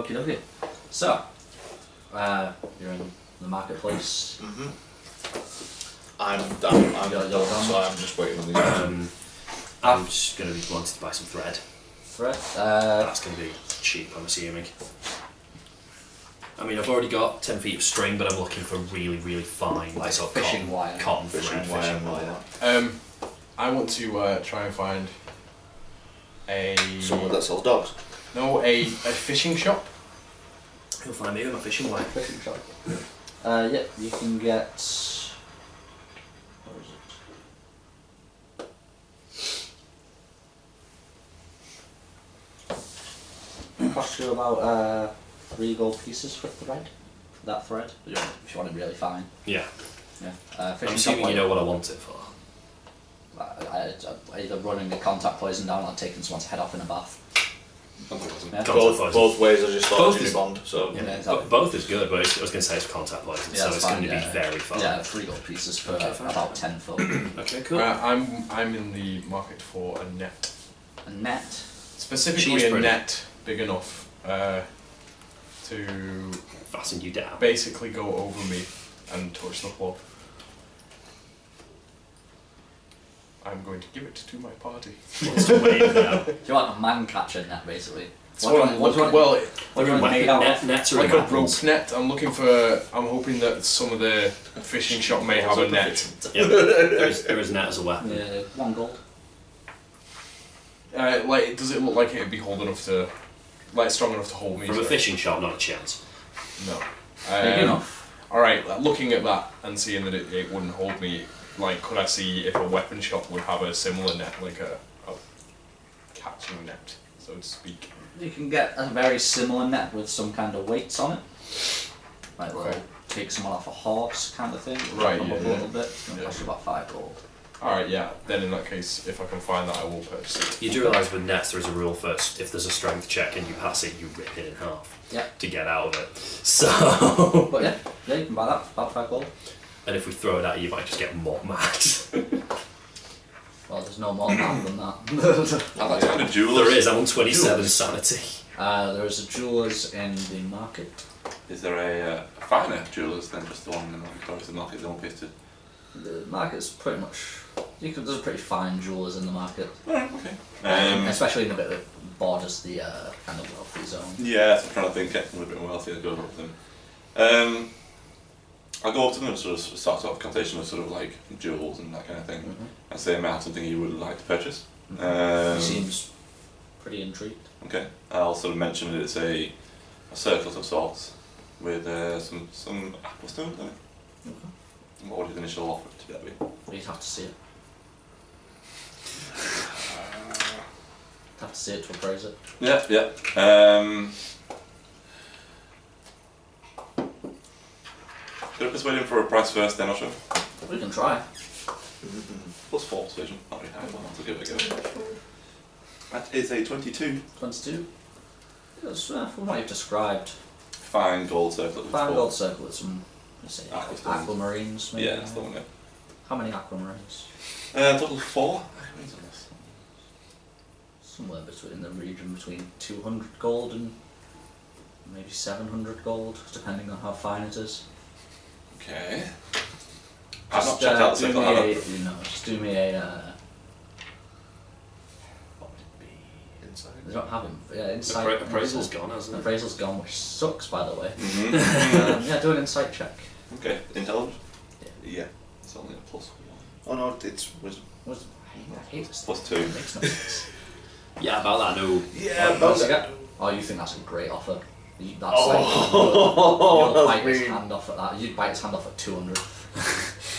Okie dokie. So, you're in the marketplace. I'm done, You're done. so I'm just waiting on these. I'm just going to be wanting to buy some thread. Thread? That's going to be cheap, I'm assuming. I mean, I've already got 10 feet of string, but I'm looking for really, really fine, Like sort of fishing wire. cotton Fishing thread, wire. I want to try and find a Someone that sells dogs. a fishing shop. You'll find me with my fishing wire. Fishing shop. Yeah, you can get. Where is it? It costs you about 3 gold pieces for thread. For that thread, if you want it really fine. Yeah. Yeah. I'm Fishing assuming shop, you know what I want it for. Either running the contact poison down or taking someone's head off in a bath. Yeah. Both ways I just thought Both Jimmy is- Bond, so... Yeah, exactly. Both is good, but I was going to say it's contact poison, Yeah, so that's it's fine, going to yeah. be very fun. Yeah, 3 gold pieces for fine. about 10 foot. Okay, cool. I'm in the market for a net. A net. Specifically She's a pretty. net big enough to Fasten you down. basically go over me and touch the floor. I'm going to give it to my party. What's the way now? Do you want a man catcher net, basically? What do you want made out of? Nets are like in a rope net. I'm hoping that some of the fishing shop may have a net. Yeah, there is net as a weapon. Yeah, 1 gold. Like, does it look like it'd be hold enough to, like, strong enough to hold me? From a sorry? fishing shop, not a chance. No. Big enough. Alright, looking at that and seeing that it wouldn't hold me, like, could I see if a weapon shop would have a similar net, like a catching net, so to speak? You can get a very similar net with some kind of weights on it. Like, Okay. take someone off a horse kind of thing. Right, Up yeah, a yeah. little bit. It's going to cost you about 5 gold. Alright, yeah, then in that case, if I can find that, I will purchase it. You do realise with nets there is a rule first, if there's a strength check and you pass it, you rip it in half Yeah. to get out of it. So, But yeah, you can buy that. About 5 gold. and if we throw it at you, you might just get more mad. Well, there's no more mad than that. I'd like to find a jeweller. There is, I'm on 27 sanity. There's a jeweller's in the market. Is there a finer jewellers than just the one in the Victoria's market, the one pasted? The market's pretty much. There's a pretty fine jewellers in the market. Alright, okay. Especially in the bit that borders the kind of wealthy zone. Yeah, so I'm trying to think, getting a little bit wealthier, go up to them. I'll go up to them and sort of start off a conversation of sort of like jewels and that kind of thing, and say, may I have something you would like to purchase? He seems pretty intrigued. Okay, I'll sort of mention that it's a circlet of sorts with some apple stones on it. Okay. What would his initial offer to that be? You'd have to see it. Have to see it to appraise it. Yeah, yeah. Could I persuade him for a price first, then I'll show him? We can try. Plus 4 persuasion, not very high, but I'll give it a go. That is a 22. 22. Yes, from what you've described, Fine gold circlet with fine 4. gold circle with some, let's say, Aquastones. aquamarines. Maybe. Yeah, that's the one, yeah. How many aquamarines? Total 4. Aquamarines on this. Somewhere between the region between 200 gold and maybe 700 gold, depending on how fine it is. Okay. I've not checked out the circle, have I? Just do me a. What would it be? Inside. They don't have him. Yeah, insight. Appraisal's gone, hasn't it? Appraisal's gone, which sucks, by the way. Mm-hmm. Yeah, do an insight check. Okay, intelligence? Yeah. Yeah, it's only a plus Oh1. no, it's wisdom. I hate this. Plus thing. 2. It makes no sense. Yeah, about that, no. Yeah, What's it get? Oh, you think that's a great offer? That's Oh, you'll bite that's his mean. hand off at that. You'd bite his hand off at 200.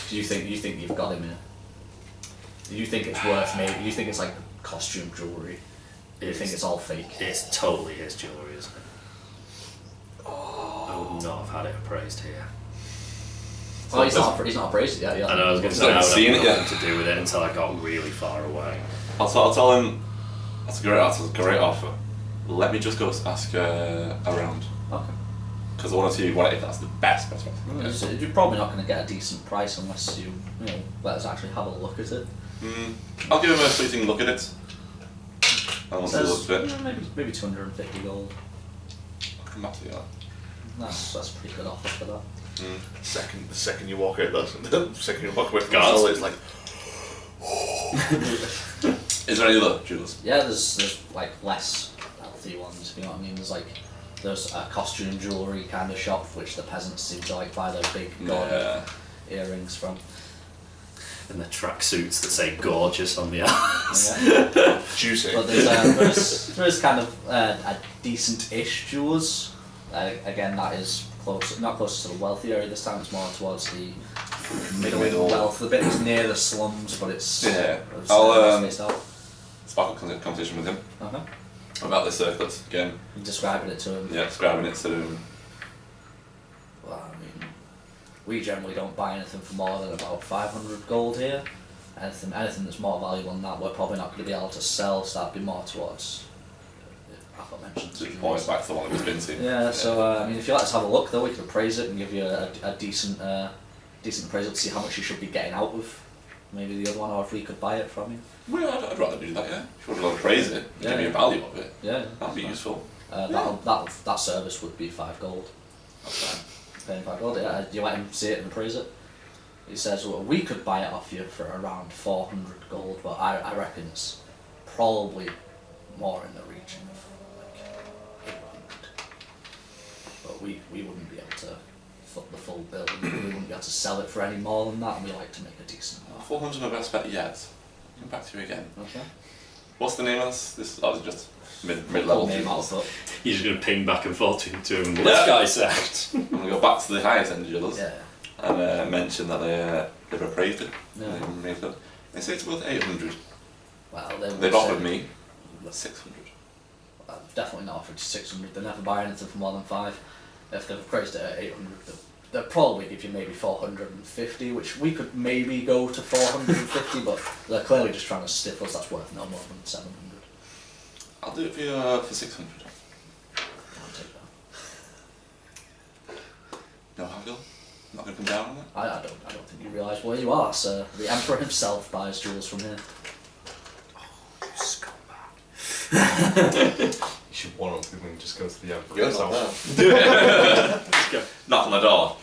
Do you think you've got him here? Do you think it's worth maybe? You think it's like costume jewellery? You think it's all fake? It's totally his jewellery, isn't it? I would not have had it appraised here. Oh, he's not appraised yet. Yeah. I know, I was going to He's say, I not would seen have it yet. nothing to do with it until I got really far away. I'll tell him, that's a great offer. Let me just go ask around. Okay. Because I want to see if that's the best one. You're probably not going to get a decent price unless you let us actually have a look at it. I'll give him a fleeting look at it. I want to look at it. Maybe 250 gold. come back to you. That's a pretty good offer for that. The second you walk out, the second you walk away from the Guards. cell, it's like, Is there any other jewelers? Yeah, there's like less healthy ones, if you know what I mean. There's a costume jewellery kind of shop which the peasants seem to like buy their big gaudy earrings from. And the tracksuits that say gorgeous on the arms. Yeah. juicy. But there's kind of a decent-ish jewellers. Again, that is not close to the wealthy area this time. It's more towards the middle wealth. The bit that's near the slums, but it's I'll spaced out. spark a conversation with him Uh-huh. about the circlet again. Describing it to him. Yeah, describing it to him. Well, I mean, we generally don't buy anything for more than about 500 gold here. Anything that's more valuable than that, we're probably not going to be able to sell. So that'd be more towards. I mentioned. To point back to the one that was been to. Yeah. So I mean, if you like to have a look, though, we could appraise it and give you a decent appraisal to see how much you should be getting out of maybe the other one, or if we could buy it from you. Well, I'd rather do that, yeah. If you want to praise it, give me a value of it, Yeah. that'd be useful. That service would be 5 gold. That's fine. Paying 5 gold. Yeah. You let him see it and appraise it. He says, well, we could buy it off you for around 400 gold, but I reckon it's probably more in the region of like 800. But we wouldn't be able to foot the full bill. We wouldn't be able to sell it for any more than that, and we like to make a decent amount. 400's my best bet yet. Come back to you again. Okay. What's the name of this? That was just mid-level. Name out, but You're just going to ping back and forth to him. This guy said. I'm going to go back to the highest end jewelers yeah. and mention that they've appraised it. Yeah. They say it's worth 800. Well, They've offered me 600. I've definitely not offered 600. They never buy anything for more than 5. If they've appraised it at 800, they'll probably give you maybe 450, which we could maybe go to 450, but they're clearly just trying to stiff us. That's worth no more than 700. I'll do it for 600. I'll take that. No haggle? Not going to come down on that? I don't think you realise where you are, sir. The Emperor himself buys jewels from here. You should one up with me and just go to the Emperor You're not himself. there. Knock on the door.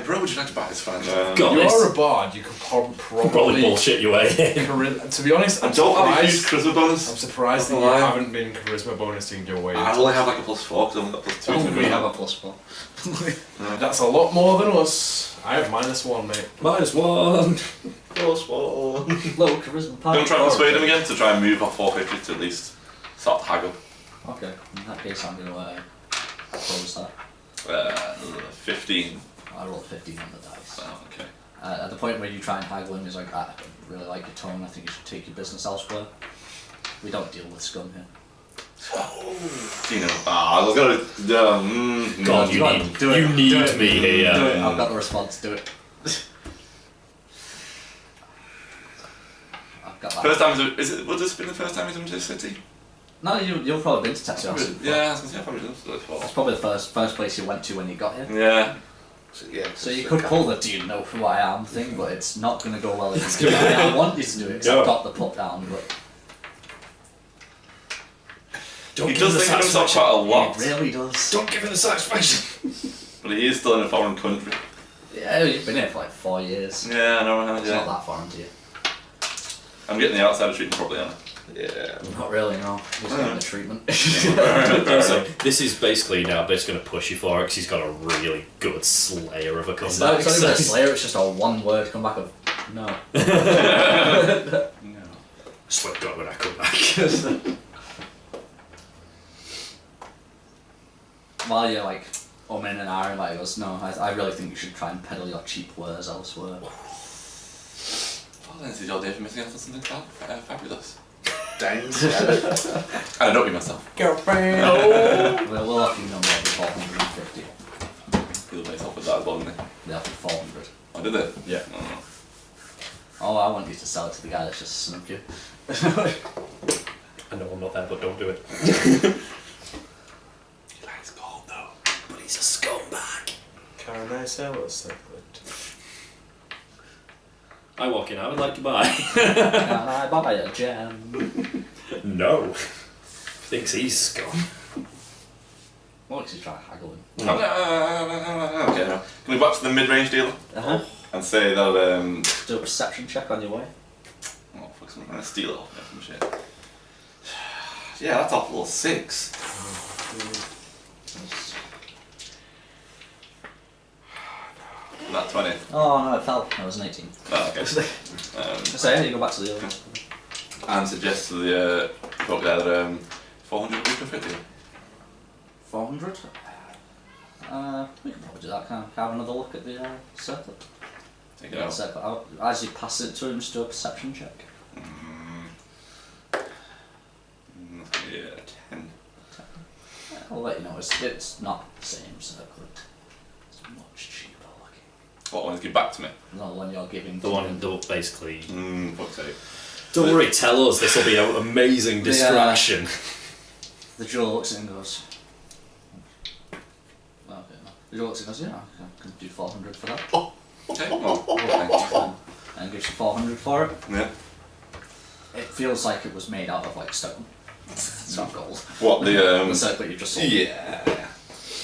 Bro, would you like to buy this fan? God. You're a bard, you could Probably probably bullshit your way in. To be honest, I don't have a huge charisma bonus. I'm surprised that Not you gonna lie. haven't been charisma bonusing your way I into only have like a +4 because I've only got +2. Oh, we have a +4. That's a lot more than us. I have -1, mate. -1. +1. Low charisma I'm going to try and persuade him again to try and move off 450 to at least start to haggle. Okay, in that case I'm going to close that. 15. I rolled 15 on the dice. Oh, okay. At the point where you try and haggle him, he's like, I don't really like your tone, I think you should take your business elsewhere. We don't deal with scum here. You know, I was going to. God, you Go on, need, do it, you need do it, me here. Do it, I've got the response, do it. I've got that. First time, would this been the first time he's been to the city? No, you've probably been to Tetsuya before. Yeah, I was going to say, I've probably done it before. It's probably the first place you went to when you got here. Yeah. So you could pull the "do you know who I am" thing, but it's not going to go well if you do it. I want you to do it because I've got the put down, but Don't He give him does the think of himself satisfaction. quite a lot, it really does. Don't give him the satisfaction. but he is still in a foreign country. Yeah, you've been here for like 4 years. Yeah, I know, I have, It's yeah. not that foreign to you. I'm getting the outsider treatment probably, aren't I? Yeah. Not really, no. He's getting the treatment. So this is basically now just going to push you for it because he's got a really good slayer of a It's not comeback. even a slayer, it's just a one word comeback of no. No. I swear to God when I come back. While you're like in and ahhing, like he goes, no, I really think you should try and peddle your cheap wares elsewhere. Well, then this is your day for missing out on something fabulous. Danged. I don't be myself. Girlfriend! We'll offer you number of 450. He'll place off with that as well, didn't he? They offer 400. Oh, did they? Yeah. Oh. Oh, I want you to sell it to the guy that's just snubbed you. I know I'm not there, but don't do it. He likes gold though. But he's a scumbag. Can I sell a circlet? I walk in, I would like to buy. Can I buy a gem? No. Thinks he's scum. What makes you try haggling? Okay, now. Can we go back to the mid-range dealer and say that Do a perception check on your way. oh fuck, I'm gonna steal it off me from shit. Yeah, that's off level 6. That 20. Oh no, it fell. That was an 18. Oh, okay. So yeah, you go back to the other one. And suggest to the folk there that 400 would be perfect. 400? We can probably do that, can't we? Have another look at the circlet. Take it out. Circlet out. As you pass it to him, just do a perception check. Yeah, 10. I'll let you know, it's not the same circlet. It's much cheaper looking. What one's give back to me? Not the one you're giving The to one him. that basically. Fuck's sake. Don't worry, tell us. This will be an amazing distraction. The jeweler looks at it and goes, okay, no. The jeweler looks at it and goes, yeah, I can do 400 for that. Okay, well, okay. And gives you 400 for it. Yeah. It feels like it was made out of like stone. It's not gold. What, the The circlet you just sold. Yeah.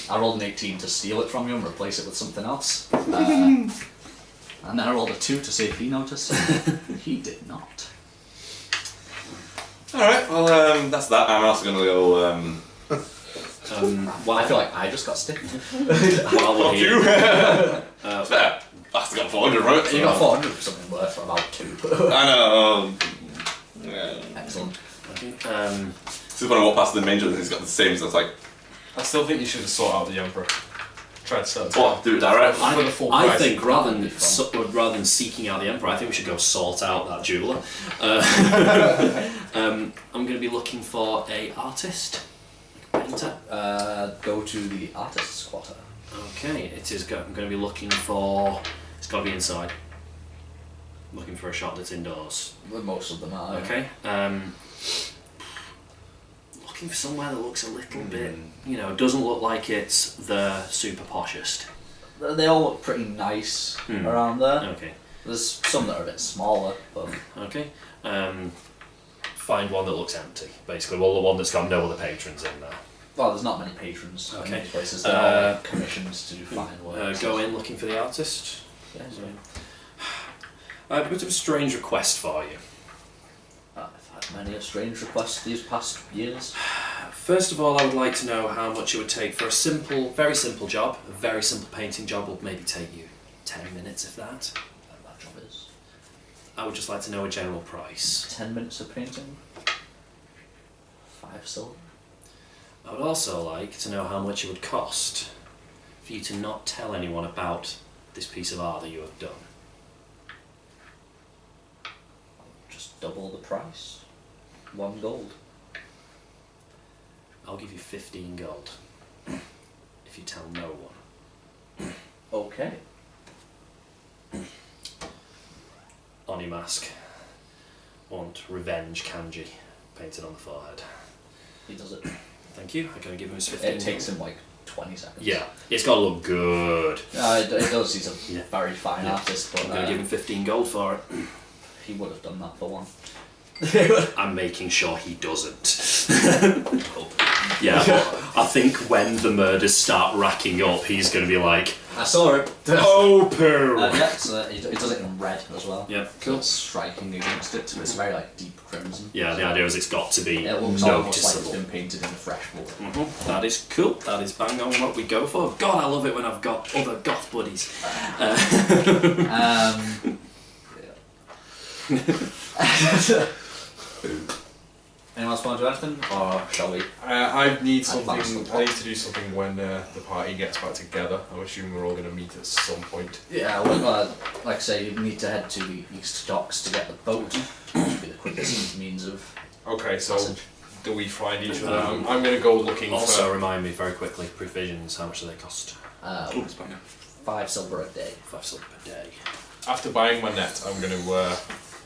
I rolled an 18 to steal it from you and replace it with something else. And then I rolled a 2 to see if he noticed. He did not. Alright, well, that's that. I'm also gonna go, Well, I feel like I just got sticked. While we're fuck here, you! Fair. I still got 400, right? You got 400 for something worth for about 2. I know. Yeah. Excellent. So when I walk past the manger, he's got the same, so it's like, I still think you should have sought out the Emperor. Try to sell it. what, do it direct? For the full I price. think rather than Fun. rather than seeking out the Emperor, I think we should go sort out that jeweler. I'm going to be looking for a artist, like a painter. Go to the artist's quarter. Okay, it is. I'm going to be looking for. It's got to be inside. Looking for a shop that's indoors. Most of them are. Okay. Looking for somewhere that looks a little bit, doesn't look like it's the super poshest. They all look pretty nice around there. Okay. There's some that are a bit smaller, but Okay. Find one that looks empty, basically. Well, the one that's got no other patrons in there. well, there's not many patrons Okay. in these places. They're all like, commissions to do fine work. Go in looking for the artist. Yeah, so, I have a bit of a strange request for you. I've had many a strange request these past years. First of all, I would like to know how much it would take for a simple, very simple job. A very simple painting job will maybe take you 10 minutes, if that. And that job is I would just like to know a general price. 10 minutes of painting. 5 silver. I would also like to know how much it would cost for you to not tell anyone about this piece of art that you have done. Just double the price. 1 gold. I'll give you 15 gold if you tell no one. Okay. On your mask, want revenge kanji painted on the forehead. He does it. Thank you. I'm going to give him his 15 It takes gold. him like 20 seconds. Yeah, it's got to look good. It does. He's a Yeah. very fine Yeah. artist, but I'm going to give him 15 gold for it. he would have done that for 1. I'm making sure he doesn't. Yeah, but I think when the murders start racking up, he's going to be like, I saw it. oh poo! Yeah, so he does it in red as well. Yeah, So it's striking against it, so it's very like deep crimson. Yeah, the idea is it's got to be It looks almost like it's noticeable. been painted in a fresh wood. That is cool. That is bang on what we go for. God, I love it when I've got other goth buddies. Anyone else want to do anything, or shall we? I need Advance something. the I need to do something when the party gets back together. I'm assuming we're all going to meet at some point. Yeah, well, like I say, you need to head to the east docks to get the boat. Which would be the quickest means of Okay, so passage. do we find each other? I'm going to go looking Also, for. remind me very quickly, provisions, how much do they cost? It's fine. 5 silver a day. 5 silver per day. After buying my net, I'm going to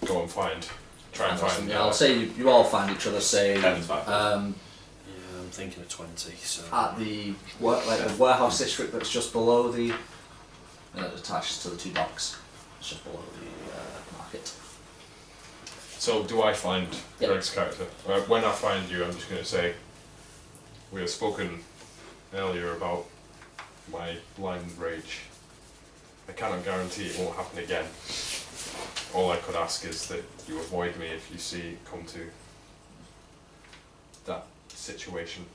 go and try and find. Yeah, I'll say you all find each other, say, 10 is fine. Yeah, I'm thinking of 20, so... at the the warehouse district that's just below the, attached to the 2 docks. It's just below the market. So do I find Yep. Greg's character? When I find you, I'm just going to say, we have spoken earlier about my blind rage. I cannot guarantee it won't happen again. All I could ask is that you avoid me if you see come to that situation.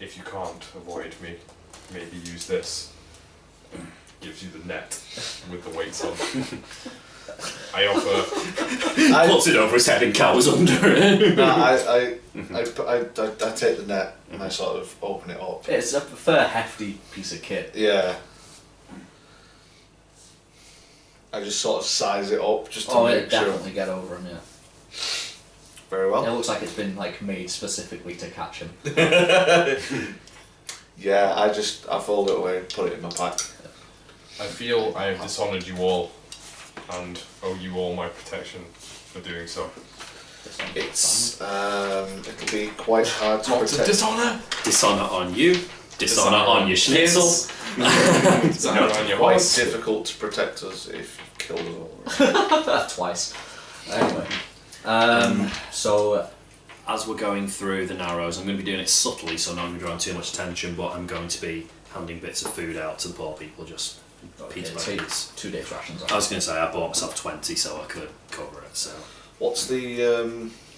If you can't avoid me, maybe use this. Gives you the net with the weights on. I offer. Puts it over his head and cowers under it. No, I take the net and I sort of open it up. It's a fair hefty piece of kit. Yeah. I just sort of size it up just to It'd make sure. definitely get over him, yeah. Very well. It looks like it's been like made specifically to catch him. Yeah, I fold it away, put it in my pack. I feel I have dishonoured you all, and owe you all my protection for doing so. It's it'll be quite hard to Lots of protect. dishonour. Dishonour on you. Dishonour on your schnitzel. Dishonour on your Quite horse. difficult to protect us if you killed us all. Twice. Anyway. So As we're going through the Narrows, I'm going to be doing it subtly, so I'm not going to be drawing too much attention, but I'm going to be handing bits of food out to the poor people, just piece by take piece. 2 days rations. I was going to say I bought myself 20 so I could cover it, so... What's the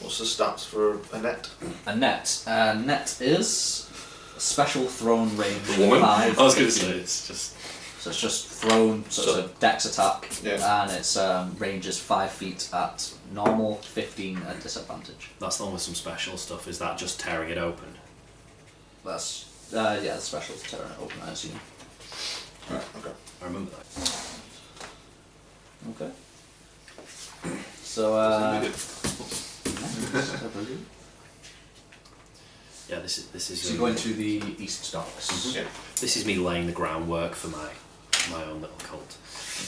stats for a net? A net. Net is a special thrown range of Woman? 5. I was going to say, it's just... So it's just thrown, so it's a dex attack, Yeah. and its range is 5 feet at normal, 15 at disadvantage. That's the one with some special stuff. Is that just tearing it open? That's, the special is tearing it open, I assume. Right, okay. I remember that. Okay. So, Yeah, this is. so you're going to the east docks. Yeah. This is me laying the groundwork for my own little cult.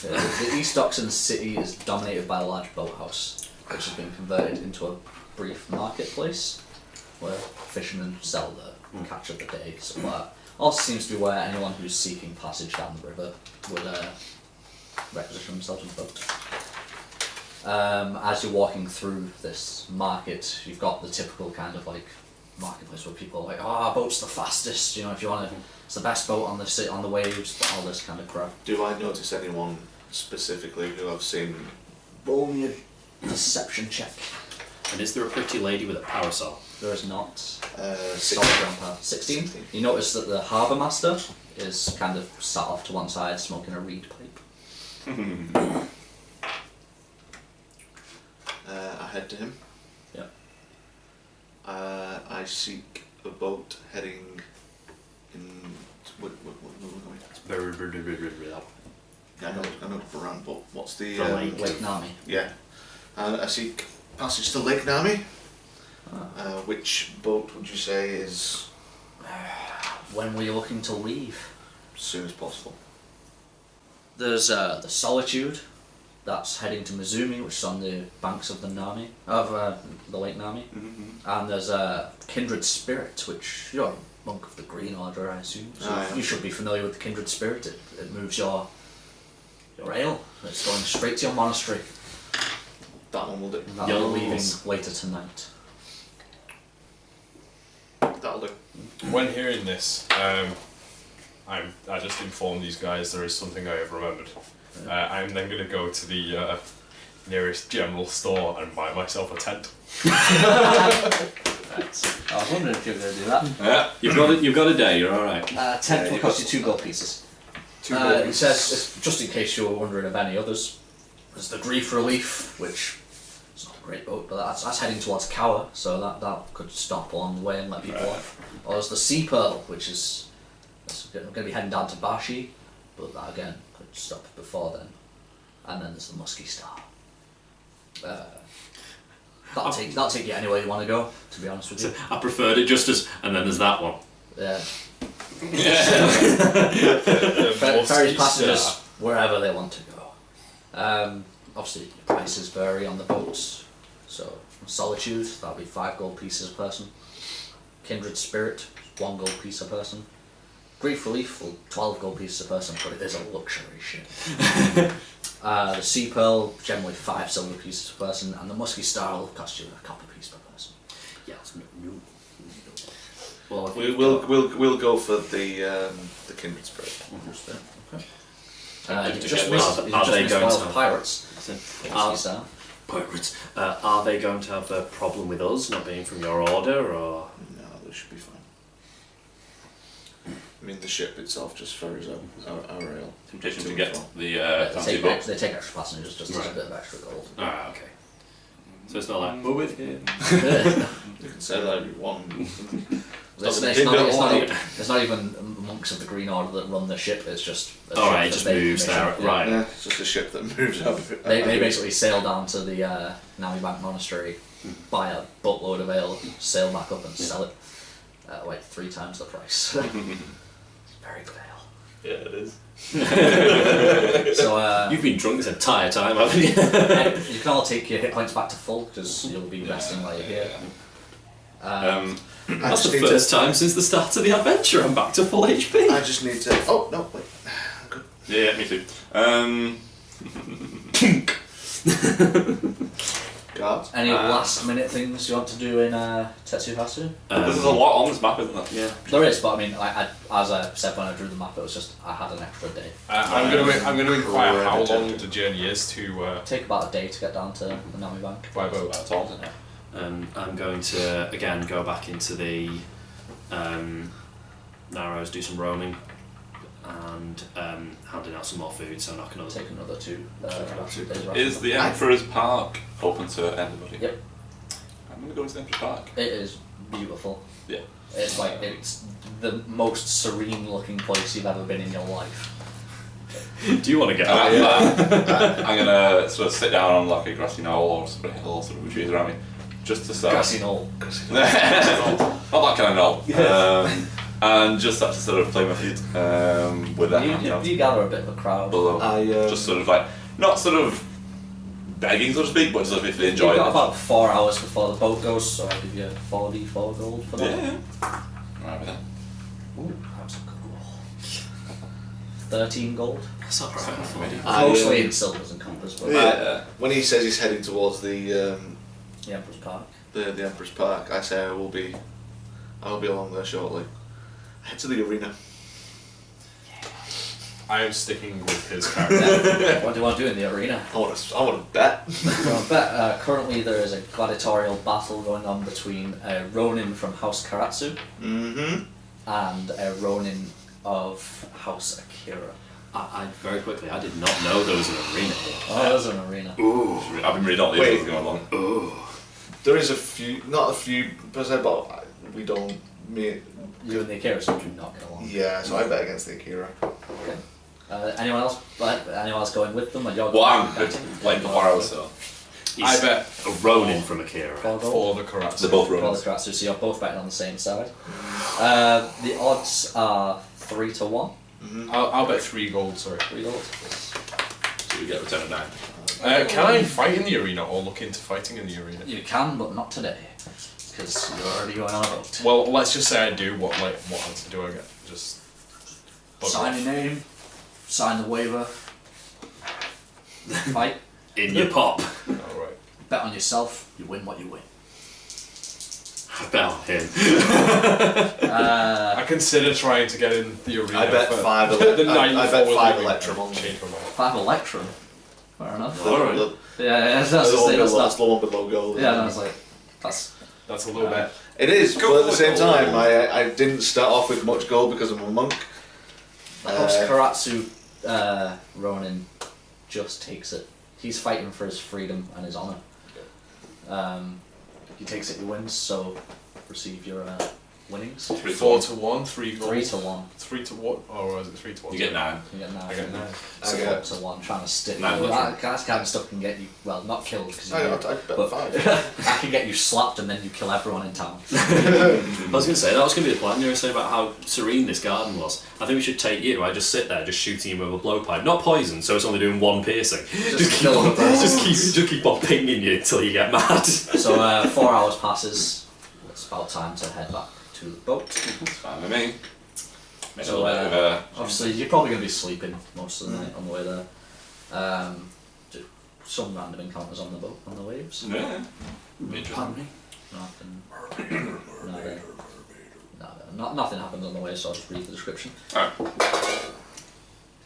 Okay, the east docks in the city is dominated by a large boathouse, which has been converted into a brief marketplace where fishermen sell the catch of the day. So that also seems to be where anyone who's seeking passage down the river would requisition themselves a boat. As you're walking through this market, you've got the typical kind of like marketplace where people are like, our boat's the fastest, you know, if you want to, it's the best boat on the waves, all this kind of crap. Do I notice anyone specifically who I've seen? Roll me a deception check. And is there a pretty lady with a parasol? There is not. 16. 16. You notice that the harbour master is kind of sat off to one side smoking a reed pipe. I head to him. Yep. I seek a boat heading in. Where are we going? It's very up. Yeah, I know Baran, but what's the The lake. Lake Nami. Yeah. I seek passage to Lake Nami. Which boat would you say is When were you looking to leave? as soon as possible? There's the Solitude, that's heading to Mizumi, which is on the banks of the Nami, of the Lake Nami. Mm-hmm. And there's Kindred Spirit, which you're a monk of the Green Order, I assume. So yeah. you should be familiar with the Kindred Spirit. It moves your ale. It's going straight to your monastery. That one will do. And that'll be leaving later tonight. That'll do. When hearing this, I just informed these guys there is something I have remembered. I'm then going to go to the nearest general store and buy myself a tent. Right. I was wondering if you were going to do that. Yeah, you've got a day. You're all right. Tent will cost you 2 gold pieces. It says, just in case you were wondering of any others, there's the Grief Relief, which is not a great boat, but that's heading towards Cower, so that could stop along the way and let people off. Or there's the Sea Pearl, which is going to be heading down to Bashi, but that again could stop before then. And then there's the Musky Star. That'll take you anywhere you want to go, to be honest with you. I preferred it just as, and then there's that one. Yeah. The Ferries Musky passengers Star. wherever they want to go. Obviously, prices vary on the boats. So, Solitude, that'll be 5 gold pieces a person. Kindred Spirit, 1 gold piece a person. Grief Relief, 12 gold pieces a person, but it is a luxury ship. The Sea Pearl, generally 5 silver pieces per person, and the Musky Star will cost you a copper piece per person. Yeah, it's Well, if We'll go for the kindred spirit. You Just just are missed they going going to to- pirates. Are- Whiskey Star. Pirates. Are they going to have a problem with us not being from your order, or? No, they should be fine. I mean, the ship itself just ferries our ale. Temptation To to and get from. the They fancy take, boat. they take extra passengers just as a Right. bit of extra gold. Ah, okay. So it's not like we're with him. You can say that if you want. It's not even monks of the Green Order that run the ship. It's just a All ship right, it that just they moves commission. there, right? Yeah, it's just a ship that moves up. They basically sail down to the Nami Bank Monastery, buy a boatload of ale, sail back up and sell it at like 3 times the price. It's very good ale. Yeah, it is. So You've been drunk this entire time, haven't you? you can all take your hit points back to full because you'll be resting while you're here. I That's just the need first to. time since the start of the adventure I'm back to full HP. I just need to. Oh no! Wait. I'm good. Yeah, me too. Guards. Any last minute things you want to do in Tetsuhasu? There's a lot on this map, isn't there? Yeah. There is, but I mean, as I said when I drew the map, it was just I had an extra day. I'm going to inquire how long the journey is to Take about a day to get down to the Nami Bank. by boat. That's all. I'm going to again go back into the Narrows, do some roaming, and handing out some more food. So knocking on. Take another 2 2 days. Is the Emperor's Park open to anybody? Yep. I'm going to go to the Emperor's Park. It is beautiful. Yeah. It's like it's the most serene looking place you've ever been in your life. Do you want to get And that? I'm going to sort of sit down on like a grassy knoll or sort of hill, sort of with trees around me, just to start. Grassy knoll. Not that kind of knoll. And just have to sort of play my feet with that hand out. You gather a bit of a crowd. Below. Just sort of like, not sort of begging, so to speak, but just if they enjoy You've got it. about 4 hours before the boat goes, so I'll give you 4d4 gold for that. Yeah. Right with that. Ooh, that was a good roll. 13 gold. That's alright. Mostly in silvers and coppers, but Yeah. When he says he's heading towards the Emperor's Park. Emperor's Park, I say I will be along there shortly. Head to the arena. I am sticking with his character. What do you want to do in the arena? I want to bet. Well, but currently there is a gladiatorial battle going on between a Ronin from House Karatsu Mm-hmm. and a Ronin of House Akira. I very quickly, I did not know there was an arena here. Oh, there's an arena. Ooh. I've been reading all these Wait. as going along. Ooh. There is not a few per se, but we don't. You and the Akira seem to not get along. Yeah, so I bet against the Akira. Okay. Anyone else going with them? Or you're Well, I'm betting? like the Waro, so. I bet a Ronin from Akira. 4 gold? for the Karatsu. They're both For the Ronins. Karatsu, so you're both betting on the same side. The odds are 3 to 1. I'll bet 3 gold, sorry. 3 gold. So you get a return of 9. Can I fight in the arena or look into fighting in the arena? You can, but not today. Because you're already going on a boat. Well, let's just say I do. What answer do I get? Just bugger Sign off. your name, sign the waiver, fight, In your pop. Alright. bet on yourself, you win what you win. I bet on him. I consider trying to get in the arena. I bet for 5 the I night bet before 5 leaving. Electrum on Change my mind. 5 Electrum. Fair enough. Alright. Yeah, that's the the thing, that's that's not. the one with low gold. Yeah, no, it's like, that's. That's a little bit. It is, Go but at for the same it. time, I didn't start off with much gold because I'm a monk. House Karatsu Ronin just takes it. He's fighting for his freedom and his honour. He takes it, he wins, so receive your winnings. 4 to 1, 3 gold. 3 to 1. 3 to 1, or is it 3 to 1? You get 9. You get 9. I get 9. So I get- 4 to 1, trying to stick. Nine Well, mushroom. that kind of stuff can get you, well, not killed because I you bet but 5. I can get you slapped and then you kill everyone in town. I was going to say, that was going to be the plan. You were saying about how serene this garden was. I think we should take you. I just sit there, just shooting you with a blowpipe. Not poison, so it's only doing 1 piercing. Just kill the birds. just keep on pinging you until you get mad. So 4 hours passes. It's about time to head back to the boat. It's fine with me. Make So, a little bit of Obviously, you're probably going to be sleeping most of the night on the way there. Do some random encounters on the boat, on the waves. yeah. Pardon me? Nothing. No, Nothing happens on the way, so I'll just read the description. Alright.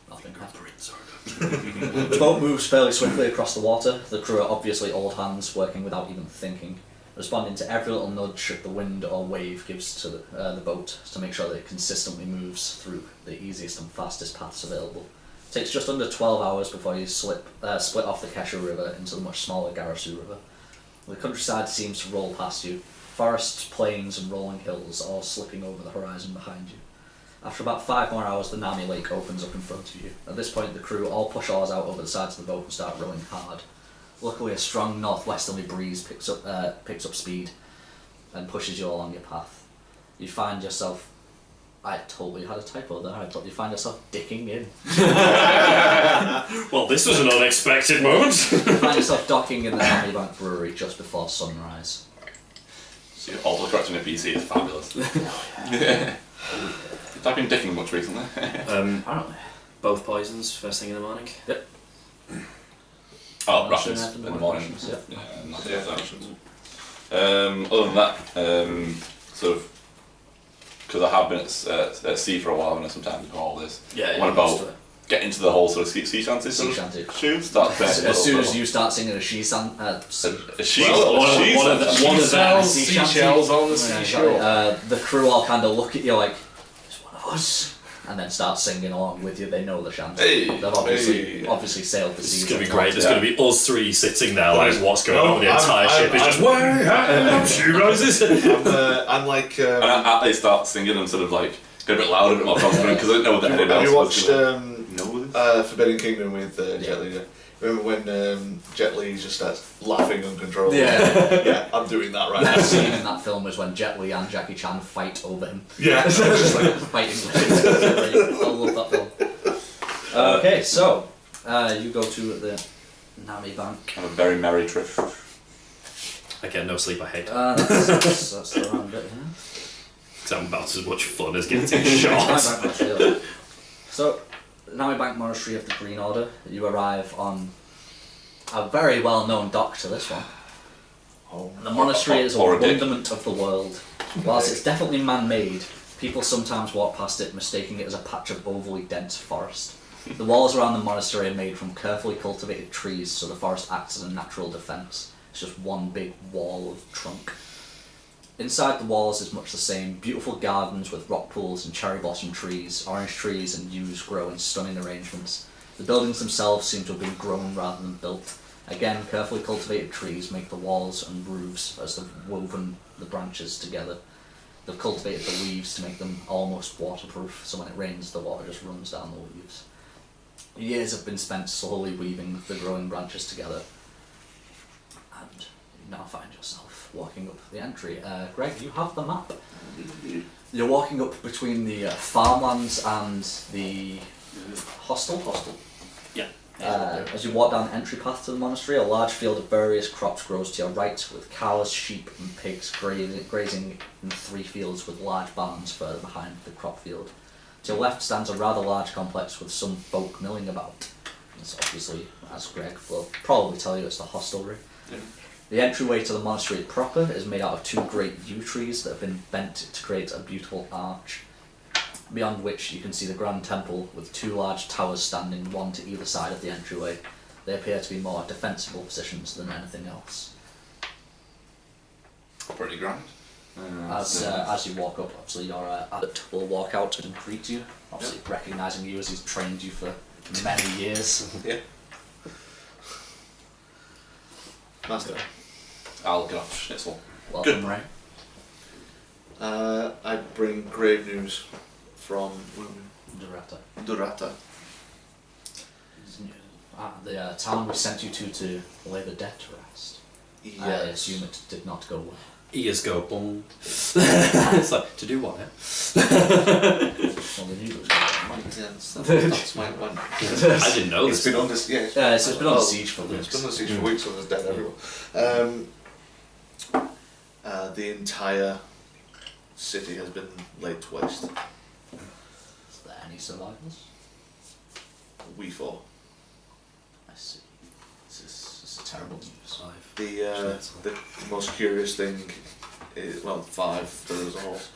Nothing happens. The boat moves fairly swiftly across the water. The crew are obviously old hands, working without even thinking, responding to every little nudge the wind or wave gives to the boat to make sure that it consistently moves through the easiest and fastest paths available. It takes just under 12 hours before you split off the Kesha River into the much smaller Garasu River. The countryside seems to roll past you, forests, plains and rolling hills all slipping over the horizon behind you. After about 5 more hours, the Nami Lake opens up in front of you. At this point, the crew all push oars out over the sides of the boat and start rowing hard. Luckily, a strong northwesterly breeze picks up speed and pushes you along your path. You find yourself... I totally had a typo there. I thought you find yourself dicking in. Well, this was an unexpected moment. You find yourself docking in the Nami Bank Brewery just before sunrise. So you're autocorrecting a PC is fabulous. Have you been dicking much recently? Apparently. Both poisons first thing in the morning. Yep. Oh, rations in the morning. Yep. Yeah, not the rations. Other than that, sort of, because I have been at sea for a while and sometimes we call this. Yeah. What about get into the whole sort of sea shanty Sea shanty. shoot? Start As soon as you start singing a she one one of the seashells on the seashore. the crew all kind of look at you like, it's one of us, and then start singing along with you. They know the shanty. Hey, They've obviously sailed the seas. It's going to be great. There's going to be us three sitting there like, what's going on? The entire ship is just, way she rises. I'm like... and they start singing and sort of like get a bit louder, a bit more confident because I don't know what anyone else have you watched was Forbidden Kingdom with Jet Li? Remember when Jet Li just starts laughing uncontrollably? Yeah. Yeah, I'm doing that right That now. scene in that film was when Jet Li and Jackie Chan fight over him. Yeah. Just like fighting. I love that film. Okay, so you go to the Nami Bank. Have a very merry trip. I get no sleep, I hate it. That's the round bit here. Because I'm about as much fun as getting shot. So, Nami Bank Monastery of the Green Order. You arrive on a very well-known dock to this one. The monastery is a wonderment of the world. Whilst it's definitely man-made, people sometimes walk past it mistaking it as a patch of overly dense forest. The walls around the monastery are made from carefully cultivated trees, so the forest acts as a natural defence. It's just one big wall of trunk. Inside the walls is much the same. Beautiful gardens with rock pools and cherry blossom trees, orange trees and yews grow in stunning arrangements. The buildings themselves seem to have been grown rather than built. Again, carefully cultivated trees make the walls and roofs as they've woven the branches together. They've cultivated the leaves to make them almost waterproof, so when it rains the water just runs down the leaves. Years have been spent slowly weaving the growing branches together, and you now find yourself walking up the entry. Greg, you have the map. You're walking up between the farmlands and the hostel. Yeah. As you walk down the entry path to the monastery, a large field of various crops grows to your right, with cows, sheep and pigs grazing in 3 fields with large barns further behind the crop field. To your left stands a rather large complex with some folk milling about. It's obviously, as Greg will probably tell you, it's the hostelry. Yeah. The entryway to the monastery proper is made out of 2 great yew trees that have been bent to create a beautiful arch, beyond which you can see the grand temple with 2 large towers standing, one to either side of the entryway. They appear to be more defensible positions than anything else. Pretty grand. As you walk up, obviously your abbot will walk out and greet you, obviously recognising you as he's trained you for many years. Yeah. Master. I'll get off Schnitzel. Welcome, Ray. I bring grave news from Durata. Durata. The town we sent you to lay the dead to rest. Yes. I assume it did not go well. Ears go boom. It's like, to do what, Well, they knew it was going to That's my one. I didn't know It's this. been under it's been under siege for weeks. It's been under siege for weeks, so there's dead everywhere. The entire city has been laid to waste. Is there any survivors? We 4. I see. This is terrible news. The most curious thing is, well, 5, there is a horse.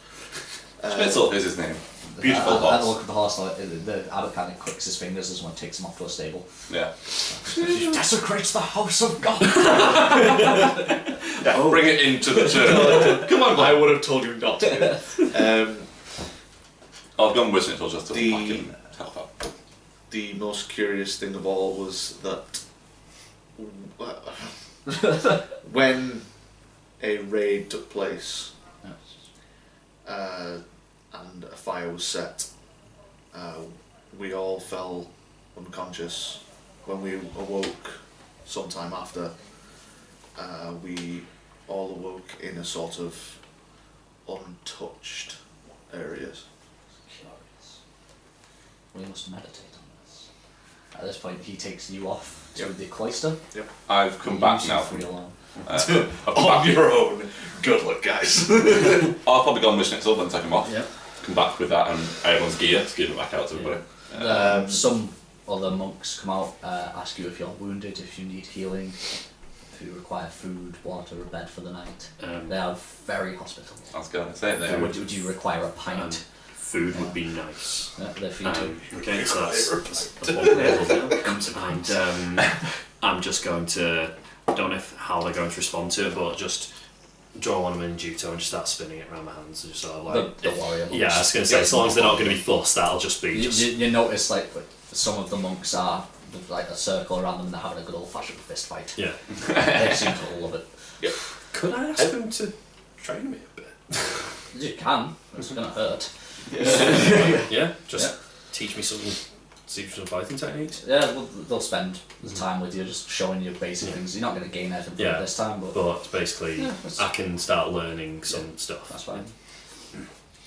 Spitzel is his name. Beautiful I horse. look at the horse, like, the abbot kind of clicks his fingers as one takes him off to a stable. Yeah. You desecrate the house of God! Yeah, bring it into the church. Come on, I boy. would have told you not to. I've gone with it just to The- fucking help out. The most curious thing of all was that when a raid took place and a fire was set, we all fell unconscious. When we awoke sometime after, we all awoke in a sort of untouched areas. Curious. We must meditate on this. At this point, he takes you off to Yep. the cloister. I've come back Leaves now. you free alone. I've come On back. your own. Good luck, guys. I've probably gone mission itself and take him off. Yep. Come back with that and everyone's gear to give it back out to everybody. Some other monks come out, ask you if you're wounded, if you need healing, if you require food, water, a bed for the night. They are very hospitable. I was going to say it there. Would you require a pint? Food would be nice. They feed you. Okay, so that's and I'm just going to. I don't know how they're going to respond to it, but just draw one of them in Juto and just start spinning it around my hands. Just sort of like The warrior monks. yeah, I was going to say as long as they're not going to be fussed, that'll just be just. You notice like some of the monks are with like a circle around them and they're having a good old fashioned fist fight. Yeah. They seem to love it. Could I ask them to train me a bit? You can. It's gonna hurt. Yeah, just teach me some fighting techniques. Yeah, well, they'll spend the time with you, just showing you basic things. You're not going to gain anything from it this time, but But basically, Yeah, that's- I can start learning some stuff. that's fine.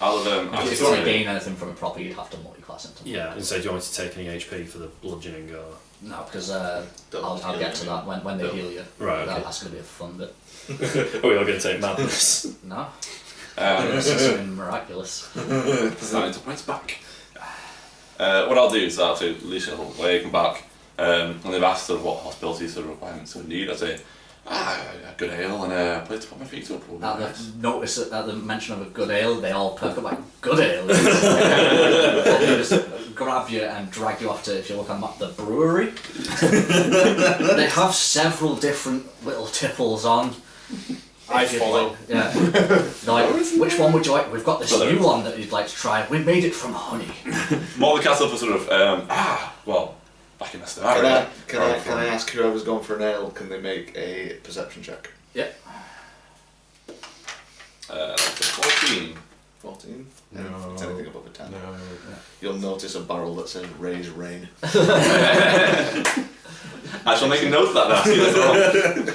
I'll If you want to gain anything from it proper, you'd have to multi-class into it. Yeah, and so do you want me to take any HP for the bludgeoning or? No, because I'll get to that when they heal you. Right, okay. That's going to be a fun bit. Are we all going to take madness? No, it's something miraculous. starting to points back. What I'll do is I'll say, leash a little way, come back, and they've asked sort of what hospitality sort of requirements we need. I say, a good ale and a place to put my feet up. Would be At nice. the mention of a good ale, they all perk up like, good ale. They just grab you and drag you off to, if you look on the brewery. They have several different little tipples on. I If you'd follow. like- yeah. They're like, which one would you like? We've got this new one that you'd like to try. We made it from honey. More the castle for sort of, well, back in the start. Can I ask whoever's going for an ale, can they make a perception check? Yeah. That's a 14. 14? No. It's anything above a 10. No. You'll notice a barrel that says Raise Rain. I shall make a note of that now. See, that's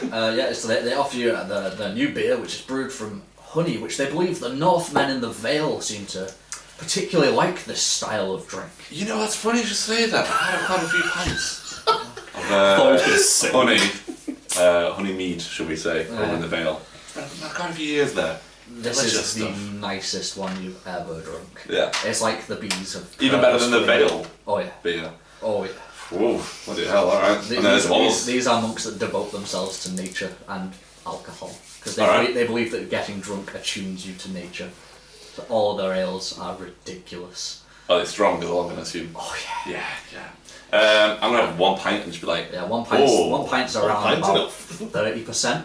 all. Yeah, so they offer you the new beer, which is brewed from honey, which they believe the Northmen in the Vale seem to particularly like this style of drink. You know, that's funny you should say that. I had quite a few pints of honey mead, should we say, over in the Vale. It's been quite a few years there. This Delicious is the stuff. nicest one you've ever drunk. Yeah. It's like the bees of Even better than the Curtis Vale Oh yeah. beer. Oh yeah. Whoa, bloody hell, alright. And there's walls. These are monks that devote themselves to nature and alcohol. Because they, Alright. they believe that getting drunk attunes you to nature. So all their ales are ridiculous. Oh, they're strong, as I'm going to assume. Oh yeah. Yeah. I'm going to have one pint and just be like, Yeah, one Oh. pint's One around pint's about 30%.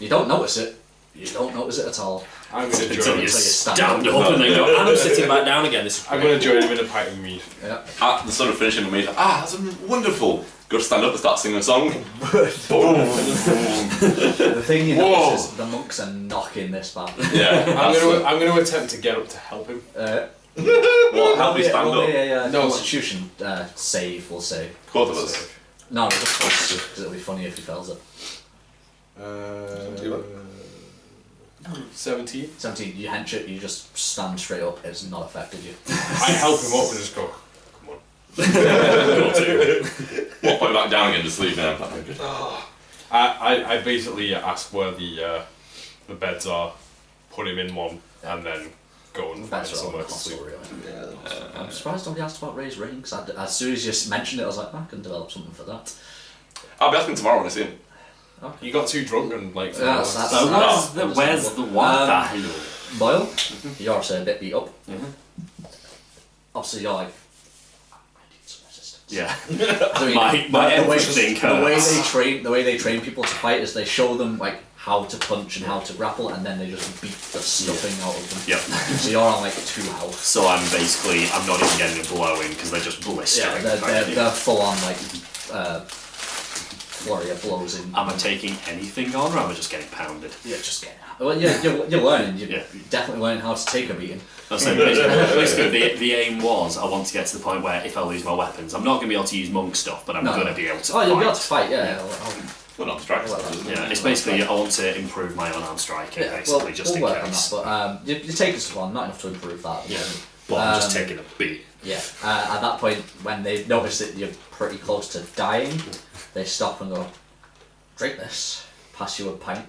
You don't notice it. You don't notice it at all. I'm gonna Until join. you Until you stand stand up. up and then go, and I'm sitting back down again. This is I'm great. gonna join him in a pint of mead. Yeah. at the sort of finishing me, like, that's wonderful. Go to stand up and start singing a song. The thing you Whoa. notice is the monks are knocking this bad. Yeah. I'm gonna attempt to get up to help him. What? Help me stand roll up. me a No. Constitution save, we'll say. Both of us. No, just close because it'll be funny if he fails it. 17. 17, you hench it, you just stand straight up, it's not affected you. I help him up and just go, come on. What, put it back down again to sleep now? Okay, good. I basically ask where the beds are, put him in one, and then go and find That's all somewhere the to sleep. console, really. Yeah, I'm surprised nobody asked about Ray's ring, because as soon as you mentioned it, I was like, I can develop something for that. I'll be asking tomorrow when I see him. You got too drunk and like. That's So where's the understandable. what the hell? Boyle, you're also a bit beat up. Obviously, you're like, I need some resistance. Yeah. I mean, My the way, everything the way they train people to fight is they show them like how to punch and how to grapple, and then they just beat the stuffing out of them. Yep. So you're on like 2 health. So I'm not even getting a blow in because they're just blistering. Yeah, they're full on like flurry of blows in. Am I taking anything on, or am I just getting pounded? Yeah, just get. Well, yeah, you're learning. You're Yeah. definitely learning how to take a beating. I'm saying basically the aim was I want to get to the point where if I lose my weapons, I'm not going to be able to use monk stuff, but I'm going to be able to fight. You'll be able to fight. Yeah. Well, not strike. Yeah, it's basically I want to improve my unarmed striking, basically, just we'll in work case. on that. But you take this one, not enough to improve that. Yeah, but I'm just taking a beat. Yeah. At that point, when they notice that you're pretty close to dying, they stop and go, "Drink this." Pass you a pint.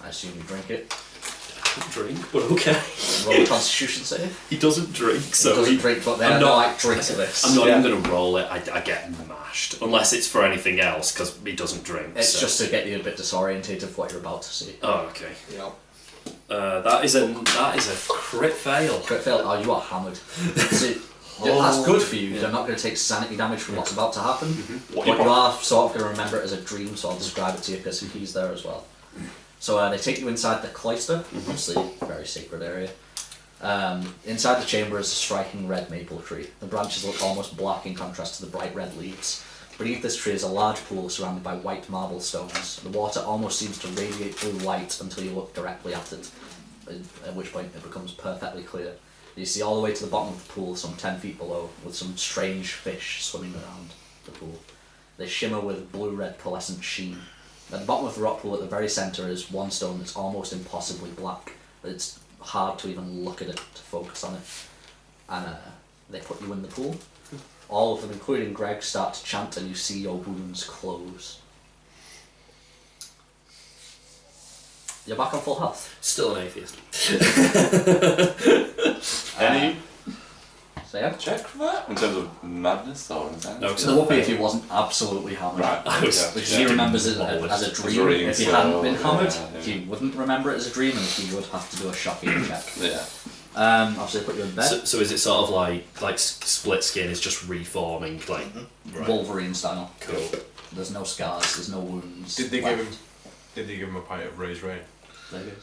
I assume you drink it. Drink, but okay. Roll a Constitution save. He doesn't drink, so He doesn't drink, but they're not like drink this. I'm not even going to roll it. I get mashed, unless it's for anything else, because he doesn't drink. It's so. just to get you a bit disorientated for what you're about to see. Oh, okay. Yeah. That is a crit fail. Crit fail. Oh, you are hammered. See, that's good for you. You're not going to take sanity damage from what's about to happen. But you are sort of going to remember it as a dream, so I'll describe it to you because he's there as well. So they take you inside the cloister, obviously a very sacred area. Inside the chamber is a striking red maple tree. The branches look almost black in contrast to the bright red leaves. Beneath this tree is a large pool surrounded by white marble stones. The water almost seems to radiate blue light until you look directly at it, at which point it becomes perfectly clear. You see all the way to the bottom of the pool, some 10 feet below, with some strange fish swimming around the pool. They shimmer with blue-red pearlescent sheen. At the bottom of the rock pool at the very centre is one stone that's almost impossibly black. It's hard to even look at it, to focus on it. And they put you in the pool. All of them, including Greg, start to chant and you see your wounds close. You're back on full health. Still an atheist. Any So yeah. check for that? In terms of madness or anything? No, So it would be if he wasn't absolutely hammered. Right. was- Because he remembers it as a dream. dream, If he so, hadn't been hammered, yeah. he wouldn't remember it as a dream and he would have to do a shocking check. Yeah. Obviously put you in bed. So is it sort of like split skin is just reforming, like Wolverine style. Cool. There's no scars, there's no wounds. Did they give him a pint of Raised Rain? They did.